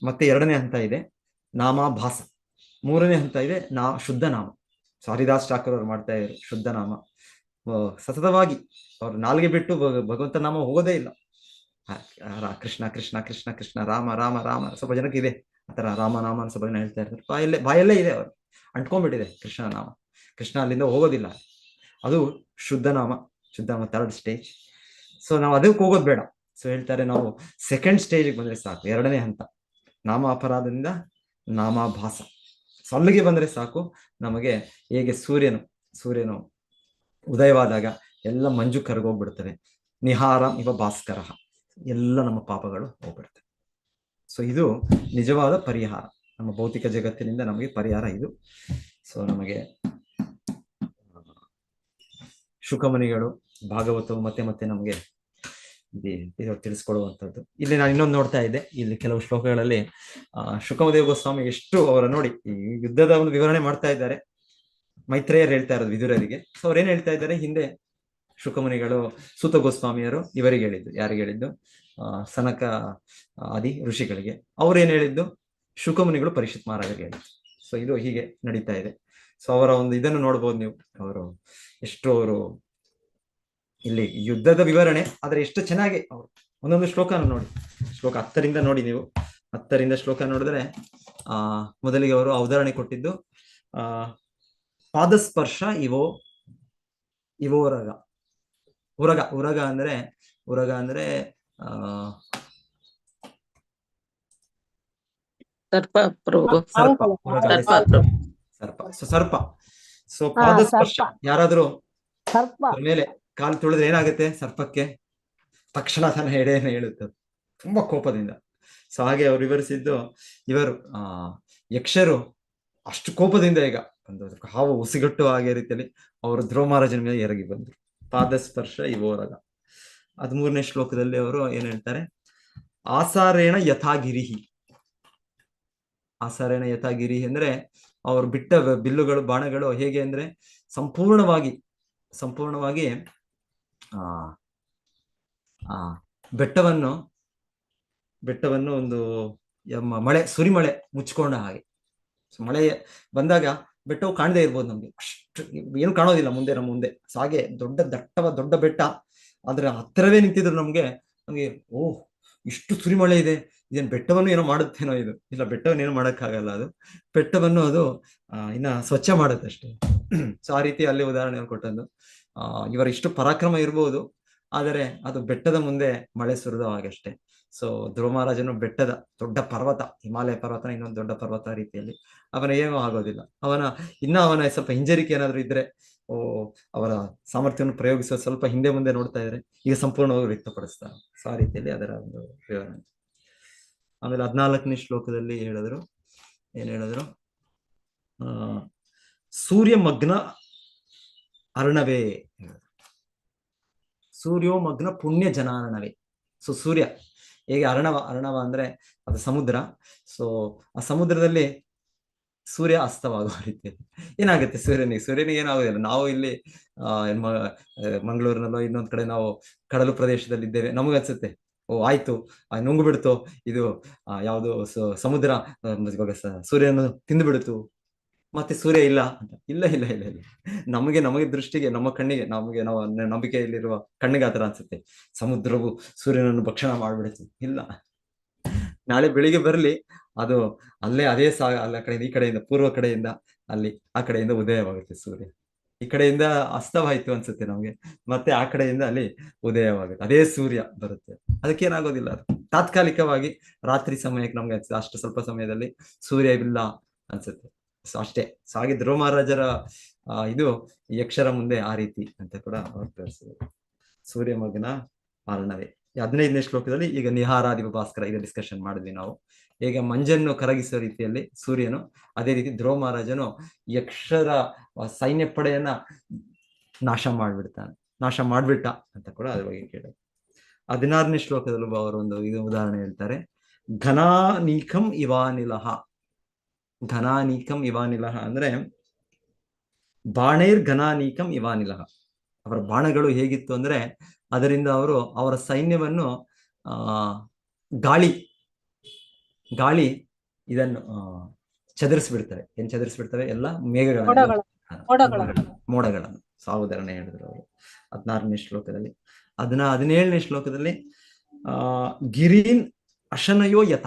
ಮತ್ತೆ 2ನೇ ಹಂತ ಇದೆ ನಾಮಾಭಾಸ, 3ನೇ ಹಂತ ಇದೆ ಶುದ್ಧ ನಾಮ. ಸೊ ಹರಿದಾಸ್ ಠಾಕೂರ್ ಅವರು ಮಾಡ್ತಾ ಇದ್ರು ಶುದ್ಧ ನಾಮ, ಸತತವಾಗಿ ಅವ್ರು ನಾಲ್ಗೆ ಬಿಟ್ಟು ಭಗವಂತ ನಾಮ ಹೋಗೋದೇ ಇಲ್ಲ. ಕೃಷ್ಣ ಕೃಷ್ಣ ಕೃಷ್ಣ ಕೃಷ್ಣ, ರಾಮ ರಾಮ ರಾಮ. ಸ್ವಲ್ಪ ಜನಕ್ಕೆ ಇದೆ ಆತರ ರಾಮನಾಮ ಸ್ವಲ್ಪ ಜನ ಹೇಳ್ತಾ ಇರ್ತಾರೆ, ಬಾಯಲ್ಲೇ ಇದೆ, ಅವ್ರು ಅಂಟ್ಕೊಂಡ್ಬಿಟ್ಟಿದೆ ಕೃಷ್ಣ ನಾಮ. ಕೃಷ್ಣ ಅಲ್ಲಿಂದ ಹೋಗೋದಿಲ್ಲ. ಅದು ಶುದ್ಧ ನಾಮ 3rd ಸ್ಟೇಜ್. ಸೊ ನಾವು ಅದಕ್ಕೆ ಹೋಗೋದು ಬೇಡ. ಸೊ ಹೇಳ್ತಾರೆ, ನಾವು 2nd ಸ್ಟೇಜ್ಗೆ ಬಂದ್ರೆ ಸಾಕು, 2ನೇ ಹಂತ ನಾಮ ಅಪರಾಧದಿಂದ ನಾಮಾಭಾಸ. ಸೊ ಅಲ್ಲಿಗೆ ಬಂದ್ರೆ ಸಾಕು, ನಮಗೆ ಹೇಗೆ ಸೂರ್ಯನು ಉದಯವಾದಾಗ ಎಲ್ಲ ಮಂಜು ಕರಗೋಗ್ಬಿಡ್ತವೆ. ನಿಹಾರಂ ಇವ ಭಾಸ್ಕರ, ಎಲ್ಲ ನಮ್ಮ ಪಾಪಗಳು ಹೋಗ್ಬಿಡ್ತವೆ. ಸೊ ಇದು ನಿಜವಾದ ಪರಿಹಾರ. ನಮ್ಮ ಭೌತಿಕ ಜಗತ್ತಿನಿಂದ ನಮಗೆ ಪರಿಹಾರ ಇದು. ಸೊ ನಮಗೆ ಶುಕಮುನಿಗಳು ಭಾಗವತವು ಮತ್ತೆ ಮತ್ತೆ ನಮಗೆ ಇದು ತಿಳಿಸ್ಕೊಡುವಂಥದ್ದು. ಇಲ್ಲಿ ನಾನು ಇನ್ನೊಂದು ನೋಡ್ತಾ ಇದ್ದೆ, ಇಲ್ಲಿ ಕೆಲವು ಶ್ಲೋಕಗಳಲ್ಲಿ ಶುಕಮದೇವ ಗೋಸ್ವಾಮಿ ಎಷ್ಟು ಅವರ ನೋಡಿ ಈ ಯುದ್ಧದ ಒಂದು ವಿವರಣೆ ಮಾಡ್ತಾ ಇದ್ದಾರೆ. ಮೈತ್ರೇಯರು ಹೇಳ್ತಾ ಇರೋದು ವಿದುರರಿಗೆ. ಸೊ ಅವ್ರೇನ್ ಹೇಳ್ತಾ ಇದ್ದಾರೆ, ಹಿಂದೆ ಶುಕಮುನಿಗಳು ಸೂತ ಗೋಸ್ವಾಮಿಯರು ಇವರಿಗೆ ಹೇಳಿದ್ದು, ಯಾರಿಗೆ ಹೇಳಿದ್ದು, ಸನಕ ಆದಿ ಋಷಿಗಳಿಗೆ. ಅವ್ರೇನ್ ಹೇಳಿದ್ದು, ಶುಕಮುನಿಗಳು ಪರೀಕ್ಷಿತ್ ಮಹಾರಾಜರಿಗೆ ಹೇಳಿದ್ದು. ಸೊ ಇದು ಹೀಗೆ ನಡೀತಾ ಇದೆ. ಸೊ ಅವರ ಒಂದು ಇದನ್ನು ನೋಡ್ಬೋದು ನೀವು, ಅವರು ಎಷ್ಟು ಅವರು ಇಲ್ಲಿ ಯುದ್ಧದ ವಿವರಣೆ ಆದ್ರೆ ಎಷ್ಟು ಚೆನ್ನಾಗಿ ಅವರು ಒಂದೊಂದು ಶ್ಲೋಕನ ನೋಡಿ, ಶ್ಲೋಕ 10ರಿಂದ ನೋಡಿ ನೀವು, 10ರಿಂದ ಶ್ಲೋಕ ನೋಡಿದ್ರೆ ಮೊದಲಿಗೆ ಅವರು ಅವತರಣೆ ಕೊಟ್ಟಿದ್ದು ಪಾದಸ್ಪರ್ಶ ಇವೋರಗ ಉರಗ ಅಂದ್ರೆ ಸರ್ಪ ಪ್ರಭು. ಸರ್ಪ. ಸರ್ಪ. ಸೊ ಪಾದಸ್ಪರ್ಶ, ಯಾರಾದ್ರೂ ಸರ್ಪ ಮೇಲೆ ಕಾಲು ತುಳಿದ್ರೆ ಏನಾಗುತ್ತೆ ಸರ್ಪಕ್ಕೆ? ತಕ್ಷಣ ತನ್ನ ಎಡೆಯನ್ನು ಹೇಳುತ್ತದೆ ತುಂಬಾ ಕೋಪದಿಂದ. ಸೊ ಹಾಗೆ ಅವ್ರು ವಿವರಿಸಿದ್ದು, ಇವರು ಯಕ್ಷರು ಅಷ್ಟು ಕೋಪದಿಂದ ಈಗ ಒಂದು ಹಾವು ಉಸಿಗಟ್ಟು ಹಾಗೆ ರೀತಿಯಲ್ಲಿ ಅವರು ಧ್ರುವ ಮಹಾರಾಜನ ಮೇಲೆ ಎರಗಿ ಬಂದ್ರು. ಪಾದಸ್ಪರ್ಶ ಇವೋರಗ. 13ನೇ ಶ್ಲೋಕದಲ್ಲಿ ಅವರು ಏನ್ ಹೇಳ್ತಾರೆ, ಆಸಾರೇಣ ಯಥಾಗಿರಿಹಿ. ಆಸಾರೇಣ ಯಥಾಗಿರಿ ಅಂದ್ರೆ ಅವ್ರು ಬಿಟ್ಟ ಬಿಲ್ಲುಗಳು ಬಾಣಗಳು ಹೇಗೆ ಅಂದ್ರೆ ಸಂಪೂರ್ಣವಾಗಿ ಬೆಟ್ಟವನ್ನು ಒಂದು ಸುರಿಮಳೆ ಮುಚ್ಕೊಂಡ ಹಾಗೆ. ಸೊ ಮಳೆ ಬಂದಾಗ ಬೆಟ್ಟವು ಕಾಣದೇ ಇರ್ಬೋದು ನಮ್ಗೆ, ಅಷ್ಟು ಏನು ಕಾಣೋದಿಲ್ಲ ನಮ್ಮ ಮುಂದೆ. ಸೊ ಹಾಗೆ ದೊಡ್ಡ ಬೆಟ್ಟ ಅದ್ರ ಹತ್ತಿರವೇ ನಿಂತಿದ್ರು ನಮ್ಗೆ ಓಹ್ ಇಷ್ಟು ಸುರಿಮಳೆ ಇದೆ, ಇದೇನು ಬೆಟ್ಟವನ್ನು ಏನೋ ಮಾಡುತ್ತೇನೋ ಇದು. ಇಲ್ಲ, ಬೆಟ್ಟವನ್ನು ಏನು ಮಾಡೋಕ್ಕಾಗಲ್ಲ, ಅದು ಬೆಟ್ಟವನ್ನು ಅದು ಇನ್ನ ಸ್ವಚ್ಛ ಮಾಡುತ್ತೆ ಅಷ್ಟೇ. ಸೊ ಆ ರೀತಿ ಅಲ್ಲಿ ಉದಾಹರಣೆ ಕೊಟ್ಟದ್ದು. ಇವರ ಇಷ್ಟು ಪರಾಕ್ರಮ ಇರ್ಬೋದು, ಆದರೆ ಅದು ಬೆಟ್ಟದ ಮುಂದೆ ಮಳೆ ಸುರಿದ ಹಾಗಷ್ಟೇ. ಸೊ ಧ್ರುವ ಮಹಾರಾಜನು ಬೆಟ್ಟದ ದೊಡ್ಡ ಪರ್ವತ, ಹಿಮಾಲಯ ಪರ್ವತನ ಇನ್ನೊಂದು ದೊಡ್ಡ ಪರ್ವತ ರೀತಿಯಲ್ಲಿ ಅವನ ಏನೂ ಆಗೋದಿಲ್ಲ. ಅವನ ಸ್ವಲ್ಪ ಹಿಂಜರಿಕೆ ಏನಾದ್ರು ಇದ್ರೆ, ಅವರ ಸಾಮರ್ಥ್ಯವನ್ನು ಪ್ರಯೋಗಿಸೋ ಸ್ವಲ್ಪ ಹಿಂದೆ ಮುಂದೆ ನೋಡ್ತಾ ಇದ್ರೆ ಈಗ ಸಂಪೂರ್ಣವಾಗಿ ವ್ಯಕ್ತಪಡಿಸ್ತಾರೆ. ಸೊ ಆ ರೀತಿಯಲ್ಲಿ ಅದರ ಒಂದು ವಿವರಣೆ. ಆಮೇಲೆ 14ನೇ ಶ್ಲೋಕದಲ್ಲಿ ಏನ್ ಹೇಳಿದ್ರು, ಸೂರ್ಯಮಗ್ನ ಅರ್ಣವೇ, ಸೂರ್ಯೋಮಗ್ನ ಪುಣ್ಯ ಜನಾರ್ಣವೇ. ಸೊ ಸೂರ್ಯ ಹೇಗೆ ಅರ್ಣವ ಅಂದ್ರೆ ಅದು ಸಮುದ್ರ. ಸೊ ಆ ಸಮುದ್ರದಲ್ಲಿ ಸೂರ್ಯ ಅಸ್ತವಾಗುವ ರೀತಿಯಲ್ಲಿ ಏನಾಗುತ್ತೆ ಸೂರ್ಯನಿಗೆ ಏನಾಗೋದಿಲ್ಲ. ನಾವು ಇಲ್ಲಿ ಮಂಗಳೂರಿನಲ್ಲೋ ಇನ್ನೊಂದ್ ಕಡೆ ನಾವು ಕಡಲು ಪ್ರದೇಶದಲ್ಲಿ ಇದ್ದೇವೆ, ನಮಗನ್ಸುತ್ತೆ ಆಯ್ತು ನುಂಗು ಬಿಡ್ತು ಇದು ಯಾವುದು ಸಮುದ್ರ, ಇವಾಗ ಸೂರ್ಯನ ತಿಂದು ಬಿಡ್ತು, ಮತ್ತೆ ಸೂರ್ಯ ಇಲ್ಲ ಅಂತ. ಇಲ್ಲ, ನಮಗೆ ದೃಷ್ಟಿಗೆ, ನಮ್ಮ ಕಣ್ಣಿಗೆ, ನಾವು ನಂಬಿಕೆಯಲ್ಲಿರುವ ಕಣ್ಣಿಗೆ ಆತರ ಅನ್ಸುತ್ತೆ, ಸಮುದ್ರವು ಸೂರ್ಯನನ್ನು ಭಕ್ಷಣ ಮಾಡ್ಬಿಡುತ್ತೆ. ಇಲ್ಲ, ನಾಳೆ ಬೆಳಿಗ್ಗೆ ಬರಲಿ, ಅದು ಅಲ್ಲೇ ಅದೇ ಅಲ್ಲ ಕಡೆಯಿಂದ ಈ ಕಡೆಯಿಂದ ಪೂರ್ವ ಕಡೆಯಿಂದ ಅಲ್ಲಿ ಆ ಕಡೆಯಿಂದ ಉದಯವಾಗುತ್ತೆ ಸೂರ್ಯ. ಈ ಕಡೆಯಿಂದ ಅಸ್ತವಾಯ್ತು ಅನ್ಸುತ್ತೆ ನಮ್ಗೆ, ಮತ್ತೆ ಆ ಕಡೆಯಿಂದ ಅಲ್ಲಿ ಉದಯವಾಗುತ್ತೆ, ಅದೇ ಸೂರ್ಯ ಬರುತ್ತೆ. ಅದಕ್ಕೇನಾಗೋದಿಲ್ಲ, ಅದು ತಾತ್ಕಾಲಿಕವಾಗಿ ರಾತ್ರಿ ಸಮಯಕ್ಕೆ ನಮ್ಗೆ ಅನ್ಸುತ್ತೆ, ಅಷ್ಟು ಸ್ವಲ್ಪ ಸಮಯದಲ್ಲಿ ಸೂರ್ಯ ಇಲ್ಲ ಅನ್ಸುತ್ತೆ. ಸೊ ಅಷ್ಟೇ. ಸೊ ಹಾಗೆ ಧ್ರುವ ಮಹಾರಾಜರ ಇದು ಯಕ್ಷರ ಮುಂದೆ ಆ ರೀತಿ ಅಂತ ಕೂಡ ಅವ್ರು ತೋರಿಸಿದ್ರು. ಸೂರ್ಯಮಗ್ನ ಅರ್ಣವೇ. 15ನೇ ಶ್ಲೋಕದಲ್ಲಿ ಈಗ ನಿಹಾರಾದಿವ ಭಾಸ್ಕರ ಇದು ಡಿಸ್ಕಷನ್ ಮಾಡಿದ್ವಿ ನಾವು. ಹೇಗೆ ಮಂಜನ್ನು ಕರಗಿಸೋ ರೀತಿಯಲ್ಲಿ ಸೂರ್ಯನು, ಅದೇ ರೀತಿ ಧ್ರುವ ಮಹಾರಾಜನು ಯಕ್ಷರ ಸೈನ್ಯ ಪಡೆಯನ್ನ ನಾಶ ಮಾಡ್ಬಿಟ್ಟ ಅಂತ ಕೂಡ ಅದ್ರ ಬಗ್ಗೆ ಕೇಳಿದ್ರು. 16ನೇ ಶ್ಲೋಕದಲ್ಲೂ ಅವರೊಂದು ಇದು ಉದಾಹರಣೆ ಹೇಳ್ತಾರೆ, ಘನಾನೀಕಂ ಇವಾನಿಲಹ. ಘನಾನೀಕಂ ಇವಾನಿಲಹ ಅಂದ್ರೆ ಬಾಣೈರ್ ಘನಾನೀಕಂ ಇವಾನಿಲಹ. ಅವರ ಬಾಣಗಳು ಹೇಗಿತ್ತು ಅಂದ್ರೆ ಅದರಿಂದ ಅವರ ಸೈನ್ಯವನ್ನು ಗಾಳಿ ಇದನ್ನು ಚದುರಿಸ್ಬಿಡ್ತವೆ. ಏನ್ ಚದುರಿಸ್ಬಿಡ್ತವೆ? ಎಲ್ಲ ಮೋಡಗಳನ್ನು. ಉದಾಹರಣೆ ಹೇಳಿದ್ರು ಅವರು 16ನೇ ಶ್ಲೋಕದಲ್ಲಿ. 17ನೇ ಶ್ಲೋಕದಲ್ಲಿ ಗಿರೀನ್ ಅಶನಯೋ ಯತ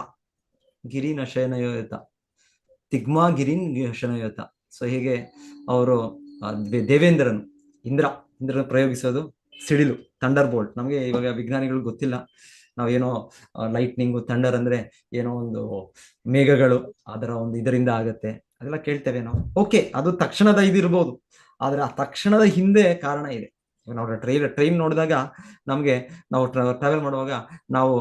ತಿಗ್ಮಾ ಗಿರೀನ್ ಅಶನಯೋತ. ಸೊ ಹೀಗೆ ಅವರು ದೇವೇಂದ್ರನು ಇಂದ್ರನ ಪ್ರಯೋಗಿಸೋದು ಸಿಡಿಲು, ಥಂಡರ್ ಬೋಲ್ಟ್. ನಮಗೆ ಇವಾಗ ವಿಜ್ಞಾನಿಗಳು ಗೊತ್ತಿಲ್ಲ, ನಾವೇನೋ ಲೈಟ್ನಿಂಗು, ಥಂಡರ್ ಅಂದ್ರೆ ಏನೋ ಒಂದು ಮೇಘಗಳು ಅದರ ಒಂದು ಇದರಿಂದ ಆಗತ್ತೆ, ಅದೆಲ್ಲ ಕೇಳ್ತೇವೆ ನಾವು. ಓಕೆ, ಅದು ತಕ್ಷಣದ ಇದಿರ್ಬೋದು, ಆದ್ರೆ ಆ ತಕ್ಷಣದ ಹಿಂದೆ ಕಾರಣ ಇದೆ. ನಾವು ಟ್ರೈನ್ ನೋಡಿದಾಗ ನಮ್ಗೆ ನಾವು ಟ್ರಾವೆಲ್ ಮಾಡುವಾಗ ನಾವು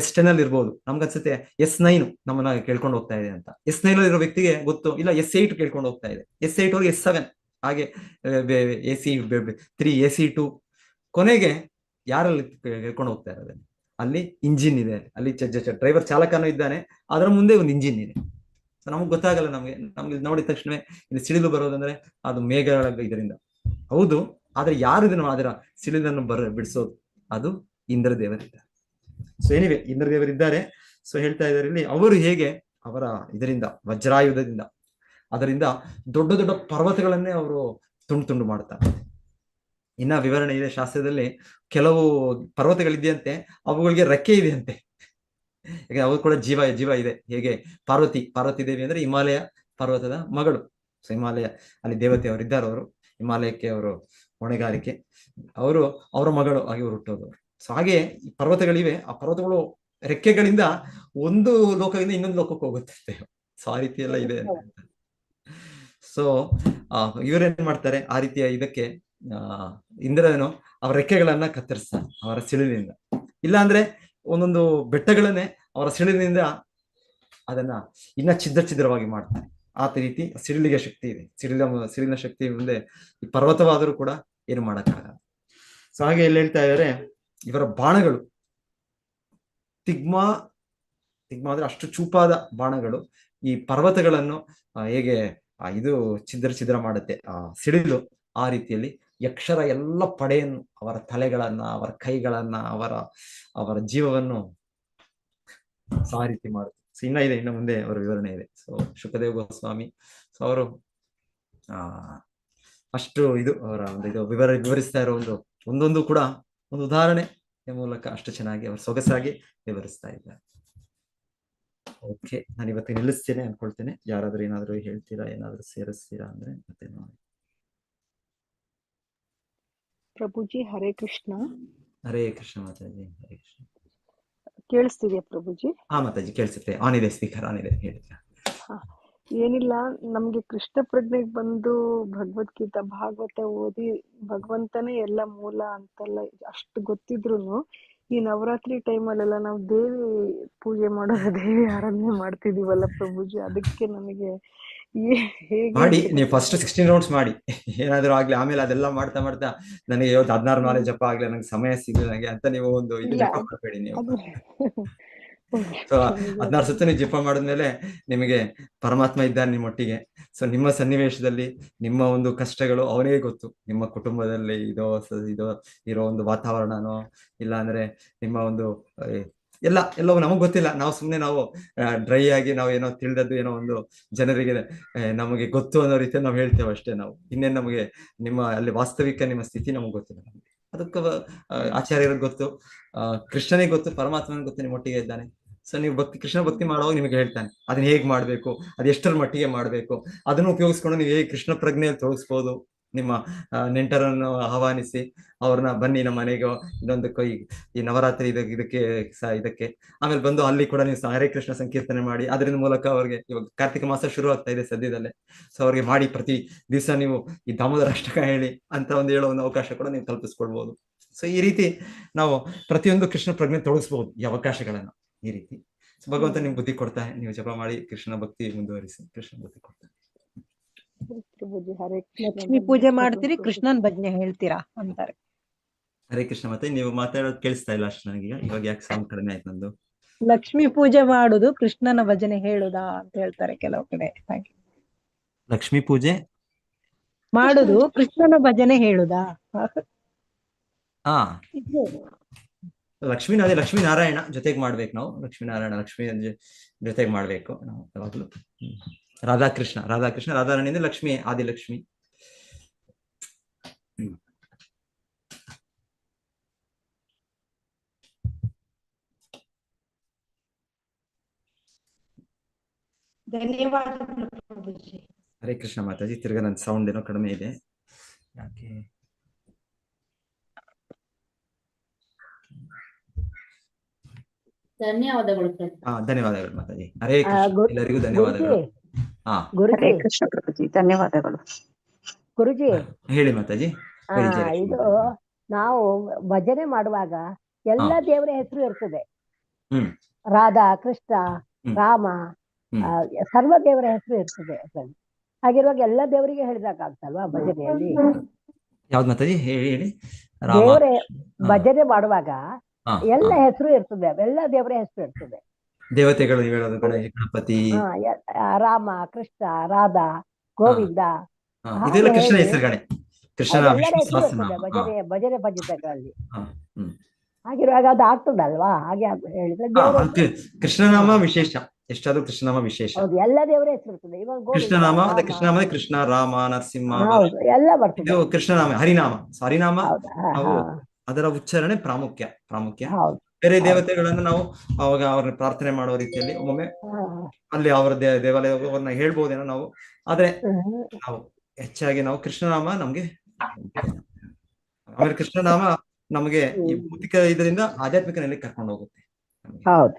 S10 ಅಲ್ಲಿ ಇರ್ಬೋದು, ನಮ್ಗನ್ಸುತ್ತೆ S9 ನಮ್ಮನ್ನ ಕೇಳ್ಕೊಂಡು ಹೋಗ್ತಾ ಇದೆ ಅಂತ. S9 ಇರೋ ವ್ಯಕ್ತಿಗೆ ಗೊತ್ತು ಇಲ್ಲ S8 ಕೇಳ್ಕೊಂಡು ಹೋಗ್ತಾ ಇದೆ, S8 ಹೋಗಿ S7, ಹಾಗೆ AC3 AC2, ಕೊನೆಗೆ ಯಾರಲ್ಲಿ ಕೇಳ್ಕೊಂಡು ಹೋಗ್ತಾ ಇರೋದು? ಅಲ್ಲಿ ಇಂಜಿನ್ ಇದೆ, ಅಲ್ಲಿ ಡ್ರೈವರ್ ಚಾಲಕನೂ ಇದ್ದಾನೆ, ಅದರ ಮುಂದೆ ಒಂದು ಇಂಜಿನ್ ಇದೆ. ಸೊ ನಮ್ಗೆ ಗೊತ್ತಾಗಲ್ಲ, ನಮ್ಗೆ ನೋಡಿದ ತಕ್ಷಣ ಇಲ್ಲಿ ಸಿಡಿಲು ಬರೋದಂದ್ರೆ ಅದು ಮೇಘಗಳ ಇದರಿಂದ ಹೌದು, ಆದ್ರೆ ಯಾರು ಇದನ್ನು ಅದರ ಸಿಡಿಲನ್ನು ಬಿಡಿಸೋದು? ಅದು ಇಂದ್ರದೇವರಿದ್ದಾರೆ. ಸೊ ಎನಿವೆ ಇಂದ್ರದೇವರಿದ್ದಾರೆ. ಸೊ ಹೇಳ್ತಾ ಇದ್ದಾರೆ ಇಲ್ಲಿ ಅವರು ಹೇಗೆ ಅವರ ಇದರಿಂದ ವಜ್ರಾಯುಧದಿಂದ ಅದರಿಂದ ದೊಡ್ಡ ದೊಡ್ಡ ಪರ್ವತಗಳನ್ನೇ ಅವರು ತುಂಡು ಮಾಡ್ತಾರೆ. ಇನ್ನ ವಿವರಣೆ ಇದೆ ಶಾಸ್ತ್ರದಲ್ಲಿ. ಕೆಲವು ಪರ್ವತಗಳಿದೆಯಂತೆ, ಅವುಗಳಿಗೆ ರೆಕ್ಕೆ ಇದೆಯಂತೆ, ಯಾಕಂದ್ರೆ ಅವು ಕೂಡ ಜೀವ ಇದೆ. ಹೇಗೆ ಪಾರ್ವತಿ ದೇವಿ ಅಂದ್ರೆ ಹಿಮಾಲಯ ಪರ್ವತದ ಮಗಳು. ಸೊ ಹಿಮಾಲಯ ಅಲ್ಲಿ ದೇವತೆ ಅವರು ಇದ್ದಾರೆ, ಅವರು ಹಿಮಾಲಯಕ್ಕೆ ಅವರು ಹೊಣೆಗಾರಿಕೆ, ಅವರು ಅವರ ಮಗಳು ಆಗಿ ಹುಟ್ಟೋದು. ಸೊ ಹಾಗೆ ಈ ಪರ್ವತಗಳಿವೆ, ಆ ಪರ್ವತಗಳು ರೆಕ್ಕೆಗಳಿಂದ ಒಂದು ಲೋಕದಿಂದ ಇನ್ನೊಂದು ಲೋಕಕ್ಕೆ ಹೋಗುತ್ತೆ. ಸೊ ಆ ರೀತಿ ಎಲ್ಲ ಇದೆ. ಸೊ ಇವರೇನ್ ಮಾಡ್ತಾರೆ, ಆ ರೀತಿಯ ಇದಕ್ಕೆ ಇಂದ್ರನು ಅವರ ರೆಕ್ಕೆಗಳನ್ನ ಕತ್ತರಿಸ್ತಾನೆ ಅವರ ಸಿಡಿಲಿನಿಂದ. ಇಲ್ಲ ಅಂದ್ರೆ ಒಂದೊಂದು ಬೆಟ್ಟಗಳನ್ನೇ ಅವರ ಸಿಡಿಲಿನಿಂದ ಅದನ್ನ ಇನ್ನ ಛಿದ್ರವಾಗಿ ಮಾಡ್ತಾನೆ. ಆ ರೀತಿ ಸಿಡಿಲಿಗೆ ಶಕ್ತಿ ಇದೆ. ಸಿಡಿಲಿನ ಶಕ್ತಿ ಮುಂದೆ ಈ ಪರ್ವತವಾದರೂ ಕೂಡ ಏನು ಮಾಡಕ್ಕಾಗಲ್ಲ. ಸೊ ಹಾಗೆ ಇಲ್ಲಿ ಹೇಳ್ತಾ ಇದ್ದಾರೆ, ಇವರ ಬಾಣಗಳು ತಿಗ್ಮಾ ಅಂದ್ರೆ ಅಷ್ಟು ಚೂಪಾದ ಬಾಣಗಳು ಈ ಪರ್ವತಗಳನ್ನು ಹೇಗೆ ಇದು ಛಿದ್ರ ಮಾಡುತ್ತೆ ಆ ಸಿಡಿಲು, ಆ ರೀತಿಯಲ್ಲಿ ಯಕ್ಷರ ಎಲ್ಲ ಪಡೆಯನ್ನು, ಅವರ ತಲೆಗಳನ್ನ, ಅವರ ಕೈಗಳನ್ನ, ಅವರ ಜೀವವನ್ನು ಆ ರೀತಿ ಮಾಡುತ್ತೆ. ಸೊ ಇನ್ನ ಮುಂದೆ ಅವರ ವಿವರಣೆ ಇದೆ. ಸೊ ಶುಕದೇವ ಗೋಸ್ವಾಮಿ ಸೊ ಅವರು ಅಷ್ಟು ಇದು ಅವರ ಒಂದು ಇದು ವಿವರಿಸ್ತಾ ಇರೋ ಒಂದೊಂದು ಕೂಡ ಒಂದು ಉದಾಹರಣೆ ಮೂಲಕ ಅಷ್ಟು ಚೆನ್ನಾಗಿ ಅವರು ಸೊಗಸಾಗಿ ವಿವರಿಸ್ತಾ ಇದ್ದಾರೆ. ಓಕೆ, ನಾನು ಇವತ್ತು ನಿಲ್ಲಿಸ್ತೇನೆ ಅನ್ಕೊಳ್ತೇನೆ. ಯಾರಾದ್ರೂ ಏನಾದ್ರು ಹೇಳ್ತೀರಾ, ಏನಾದ್ರು ಸೇರಿಸ್ತೀರಾ ಅಂದ್ರೆ ಮತ್ತೆ ನೋಡಿ. ಪ್ರಭುಜಿ ಹರೇ ಕೃಷ್ಣ. ಹರೇ ಕೃಷ್ಣ ಮಾತಾಜಿ. ಹರೇ ಕೃಷ್ಣ. ಕೇಳಿಸ್ತಿದ್ಯಾ ಪ್ರಭುಜಿ? ಹಾ ಮಾತಾಜಿ ಕೇಳಿಸುತ್ತೆ. ಆನ್ ಇದೆ, ಸ್ಪೀಕರ್ ಆನ್ ಇದೆ, ಹೇಳಿ. ಏನಿಲ್ಲ, ನಮ್ಗೆ ಕೃಷ್ಣ ಪ್ರಜ್ಞೆಗೆ ಬಂದು ಭಗವದ್ಗೀತಾ ಭಾಗವತ ಓದಿ ಭಗವಂತನೇ ಎಲ್ಲ ಮೂಲ ಅಂತೆಲ್ಲ ಅಷ್ಟು ಗೊತ್ತಿದ್ರು ಈ ನವರಾತ್ರಿ ಟೈಮಲ್ಲೆಲ್ಲ ನಾವು ದೇವಿ ಪೂಜೆ ಮಾಡೋದು, ದೇವಿ ಆರಾಧನೆ ಮಾಡ್ತಿದೀವಲ್ಲ ಪ್ರಭುಜಿ, ಅದಕ್ಕೆ ನನಗೆ ಮಾಡಿ. ನೀವು ಫಸ್ಟ್ 16 ರೌಂಡ್ಸ್ ಮಾಡಿ, ಏನಾದ್ರು ಆಗ್ಲಿ. ಆಮೇಲೆ ಅದೆಲ್ಲ ಮಾಡ್ತಾ ನನಗೆ 16 ಮಾಲೆ ಜಪ ಆಗ್ಲಿ, ನಂಗೆ ಸಮಯ ಸಿಗ್ಲಿ ನಂಗೆ ಅಂತ ನೀವು ಒಂದು ಇದು ಜಪ ಮಾಡಬೇಡಿ ನೀವು. ಸೊ 16 ಸತ್ತು ನೀವು ಜಪ ಮಾಡಿದ್ಮೇಲೆ ನಿಮಗೆ ಪರಮಾತ್ಮ ಇದ್ದಾನೆ ನಿಮ್ಮೊಟ್ಟಿಗೆ. ಸೊ ನಿಮ್ಮ ಸನ್ನಿವೇಶದಲ್ಲಿ ನಿಮ್ಮ ಒಂದು ಕಷ್ಟಗಳು ಅವನಿಗೆ ಗೊತ್ತು. ನಿಮ್ಮ ಕುಟುಂಬದಲ್ಲಿ ಇರೋ ಒಂದು ವಾತಾವರಣನೋ, ಇಲ್ಲ ಅಂದ್ರೆ ನಿಮ್ಮ ಒಂದು ಎಲ್ಲವೂ ನಮಗ್ ಗೊತ್ತಿಲ್ಲ. ನಾವು ಸುಮ್ನೆ ಡ್ರೈ ಆಗಿ ನಾವು ಏನೋ ತಿಳಿದದ್ದು ಏನೋ ಒಂದು ಜನರಿಗೆ ನಮಗೆ ಗೊತ್ತು ಅನ್ನೋ ರೀತಿಯಲ್ಲಿ ನಾವು ಹೇಳ್ತೇವೆ ಅಷ್ಟೇ. ನಾವು ಇನ್ನೇನು ನಮಗೆ ನಿಮ್ಮ ಅಲ್ಲಿ ವಾಸ್ತವಿಕ ನಿಮ್ಮ ಸ್ಥಿತಿ ನಮಗ್ ಗೊತ್ತಿಲ್ಲ. ಅದಕ್ಕೆ ಆಚಾರ್ಯರಿಗೆ ಗೊತ್ತು, ಕೃಷ್ಣನಿಗೆ ಗೊತ್ತು, ಪರಮಾತ್ಮನಿಗೆ ಗೊತ್ತು ನಿಮ್ಮೊಟ್ಟಿಗೆ ಇದ್ದಾನೆ. ಸೊ ನೀವು ಕೃಷ್ಣ ಭಕ್ತಿ ಮಾಡುವಾಗ ನಿಮಗೆ ಹೇಳ್ತಾನೆ ಅದನ್ನ ಹೇಗ್ ಮಾಡ್ಬೇಕು, ಅದು ಎಷ್ಟರ ಮಟ್ಟಿಗೆ ಮಾಡ್ಬೇಕು, ಅದನ್ನು ಉಪಯೋಗಿಸ್ಕೊಂಡು ನೀವು ಹೇಗೆ ಕೃಷ್ಣ ಪ್ರಜ್ಞೆಯಲ್ಲಿ ತೊಡಗಿಸ್ಬೋದು. ನಿಮ್ಮ ನೆಂಟರನ್ನು ಆಹ್ವಾನಿಸಿ ಅವ್ರನ್ನ ಬನ್ನಿ ನಮ್ಮ ಮನೆಗೆ ಇನ್ನೊಂದು ಈ ನವರಾತ್ರಿ ಇದಕ್ಕೆ ಆಮೇಲೆ ಬಂದು ಅಲ್ಲಿ ಕೂಡ ನೀವು ಹರೇ ಕೃಷ್ಣ ಸಂಕೀರ್ತನೆ ಮಾಡಿ, ಅದರಿಂದ ಮೂಲಕ ಅವ್ರಿಗೆ ಇವಾಗ ಕಾರ್ತಿಕ ಮಾಸ ಶುರು ಆಗ್ತಾ ಇದೆ ಸದ್ಯದಲ್ಲೇ. ಸೊ ಅವ್ರಿಗೆ ಮಾಡಿ ಪ್ರತಿ ದಿವಸ ನೀವು ಈ ದಾಮೋದರ ಅಷ್ಟಕ ಹೇಳಿ ಅಂತ ಹೇಳೋ ಒಂದು ಅವಕಾಶ ಕೂಡ ನೀವು ಕಲ್ಪಿಸ್ಕೊಳ್ಬಹುದು. ಸೊ ಈ ರೀತಿ ನಾವು ಪ್ರತಿಯೊಂದು ಕೃಷ್ಣ ಪ್ರಜ್ಞೆ ತೊಡಗಿಸ್ಬಹುದು ಈ ಅವಕಾಶಗಳನ್ನ. ಈ ರೀತಿ ಭಗವಂತ ನಿಮ್ಗೆ ಬುದ್ಧಿ ಕೊಡ್ತಾನೆ, ನೀವು ಜಪ ಮಾಡಿ ಕೃಷ್ಣ ಭಕ್ತಿ ಮುಂದುವರಿಸಿ, ಕೃಷ್ಣ ಬುದ್ಧಿ ಕೊಡ್ತಾನೆ. ಲಕ್ಷ್ಮಿ ಪೂಜೆ ಮಾಡ್ತೀರಿ, ಕೃಷ್ಣನ್ ಭಜನೆ ಹೇಳ್ತೀರಾ ಅಂತಾರೆ. ಹರೇ ಕೃಷ್ಣ. ಮತ್ತೆ ನೀವು ಮಾತಾಡೋದು ಕೇಳಿಸ್ತಾ ಇಲ್ಲ ಅಷ್ಟು ನನಗೆ. ಇವಾಗ ಯಾಕೆ ಸೌಂಡ್ ಕಡಿಮೆ ಆಯ್ತು ನಂದು? ಲಕ್ಷ್ಮಿ ಪೂಜೆ ಮಾಡುದು ಕೃಷ್ಣನ ಭಜನೆ ಹೇಳುದಾ ಅಂತ ಹೇಳ್ತಾರೆ ಕೆಲವು ಕಡೆ. ಹಾಗೆ ಲಕ್ಷ್ಮೀ ಪೂಜೆ ಮಾಡುದು ಕೃಷ್ಣನ ಭಜನೆ ಹೇಳುದಾ? ಹಾ, ಲಕ್ಷ್ಮೀನಾರಾಯಣ ಜೊತೆಗೆ ಮಾಡ್ಬೇಕು ನಾವು. ಲಕ್ಷ್ಮೀ ಜೊತೆಗೆ ಮಾಡ್ಬೇಕು ನಾವು ಯಾವಾಗ್ಲೂ. ರಾಧಾಕೃಷ್ಣ ರಾಧಾರಾಣಿ ಅಂದ್ರೆ ಲಕ್ಷ್ಮಿ, ಆದಿಲಕ್ಷ್ಮಿ. ಧನ್ಯವಾದಗಳು. ಹರೇ ಕೃಷ್ಣ ಮಾತಾಜಿ. ತಿರ್ಗಾ ನನ್ನ ಸೌಂಡ್ ಏನೋ ಕಡಿಮೆ ಇದೆ, ಯಾಕೆ? ಧನ್ಯವಾದಗಳು. ಧನ್ಯವಾದಗಳು ಮಾತಾಜಿ. ಹರೇ ಕೃಷ್ಣ. ಎಲ್ಲರಿಗೂ ಧನ್ಯವಾದಗಳು. ಗುರುಜಿ, ಹರೇ ಕೃಷ್ಣ ಪ್ರಭುಜಿ, ಧನ್ಯವಾದಗಳು. ಗುರುಜಿ ಹೇಳಿ ಮಾತಾಜಿ. ಆ ಹೇಳಿ ಜಯಲಕ್ಷ್ಮಿ ಇದು ಮಾತಾಜಿ. ನಾವು ಭಜನೆ ಮಾಡುವಾಗ ಎಲ್ಲ ಹಾ. ದೇವರ ಹೆಸರು ಇರ್ತದೆ. ಹ್ಮ್ ರಾಧಾ, ಕೃಷ್ಣ, ಹ್ಮ್. ರಾಮ, ಹ್ಮ್. ಸರ್ವ ದೇವರ ಹೆಸರು ಇರ್ತದೆ ಅದ್ರಲ್ಲಿ. ಹಾಗಿರುವಾಗ ಎಲ್ಲ ದೇವರಿಗೆ ಹೇಳಿದಾಗಲ್ವಾ ಭಜನೆಯಲ್ಲಿ? ಯಾವ್ದು ಮಾತಾಜಿ ಹೇಳಿ ಹೇಳಿ. ರಾಮ. ದೇವರ ಹಾ. ಭಜನೆ ಮಾಡುವಾಗ ಹಾ, ಎಲ್ಲ ಹಾ. ಹೆಸರು ಇರ್ತದೆ, ಎಲ್ಲ ದೇವರ ಹೆಸರು ಇರ್ತದೆ. ದೇವತೆಗಳು ನೀವು ಹೇಳೋದು ಗಣಪತಿ. ರಾಮ, ಕೃಷ್ಣ, ರಾಧಾ, ಗೋವಿಂದ, ಇದೆಲ್ಲ ಹಾಗೆ ಕೃಷ್ಣನ ಹೇಳಿ ಹೆಸರುಗಳೇ. ಕೃಷ್ಣನ ಎಲ್ಲರ ವಿಷ್ಣು ಹೆಸರು ಸಹಸ್ರನಾಮ. ಇರ್ತದೆ ಭಜನೆ ಭಜನೆಗಳಲ್ಲಿ. ಹ್ಮ್. ಹಾಗಿರುವಾಗ ಅದು ಆಗ್ತದಲ್ವಾ? ಹಾಗೆ ಹೇಳಿದ್ರೆ ಹಾ, ದೇವರ ಅದು ಕೃಷ್ಣನಾಮ ವಿಶೇಷ. ಎಷ್ಟಾದ್ರೂ ಕೃಷ್ಣನಾಮ ವಿಶೇಷ. ಹೌದು, ಎಲ್ಲ ದೇವರ ಹೆಸರು ಇರ್ತದೆ. ಇವಾಗ ಗೋವಿಂದ, ಕೃಷ್ಣನಾಮ ಅದೇ ರಾಮ, ಕೃಷ್ಣನಾಮ ಕೃಷ್ಣ, ರಾಮ, ನರಸಿಂಹ, ಹೌದು, ಎಲ್ಲ ಬರ್ತದೆ. ಇದು ಕೃಷ್ಣನಾಮ. ಹರಿನಾಮ, ಹರಿನಾಮ ಹೌದಾ? ನಾವು ಅದರ ಉಚ್ಚಾರಣೆ ಪ್ರಾಮುಖ್ಯ. ಹೌದು. ಬೇರೆ ದೇವತೆಗಳನ್ನು ನಾವು ಅವಾಗ ಅವ್ರನ್ನ ಪ್ರಾರ್ಥನೆ ಮಾಡೋ ರೀತಿಯಲ್ಲಿ ಒಮ್ಮೊಮ್ಮೆ ಅಲ್ಲಿ ಅವರ ದೇವಾಲಯವ್ರನ್ನ ಹೇಳ್ಬೋದೇನೋ ನಾವು. ಆದ್ರೆ ನಾವು ಹೆಚ್ಚಾಗಿ ನಾವು ಕೃಷ್ಣನಾಮ ನಮ್ಗೆ, ಆಮೇಲೆ ಕೃಷ್ಣನಾಮ ನಮಗೆ ಈ ಭೌತಿಕ ಇದರಿಂದ ಆಧ್ಯಾತ್ಮಿಕ ನೆಲೆಗೆ ಕರ್ಕೊಂಡು ಹೋಗುತ್ತೆ ನಮ್ಗೆ. ಹೌದು.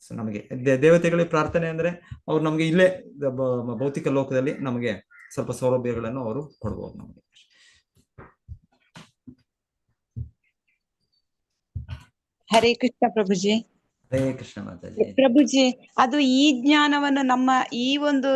ಸೊ ನಮಗೆ ದೇವತೆಗಳಿಗೆ ಪ್ರಾರ್ಥನೆ ಅಂದ್ರೆ ಅವ್ರು ನಮ್ಗೆ ಇಲ್ಲೇ ಭೌತಿಕ ಲೋಕದಲ್ಲಿ ನಮಗೆ ಸ್ವಲ್ಪ ಸೌಲಭ್ಯಗಳನ್ನು ಅವರು ಕೊಡ್ಬೋದು ನಮಗೆ. ಹರೇ ಕೃಷ್ಣ ಪ್ರಭುಜಿ. ಹರೇ ಕೃಷ್ಣ ಮಾತಾಜಿ. ಪ್ರಭುಜಿ, ಅದು ಈ ಜ್ಞಾನವನ್ನು ನಮ್ಮ ಈ ಒಂದು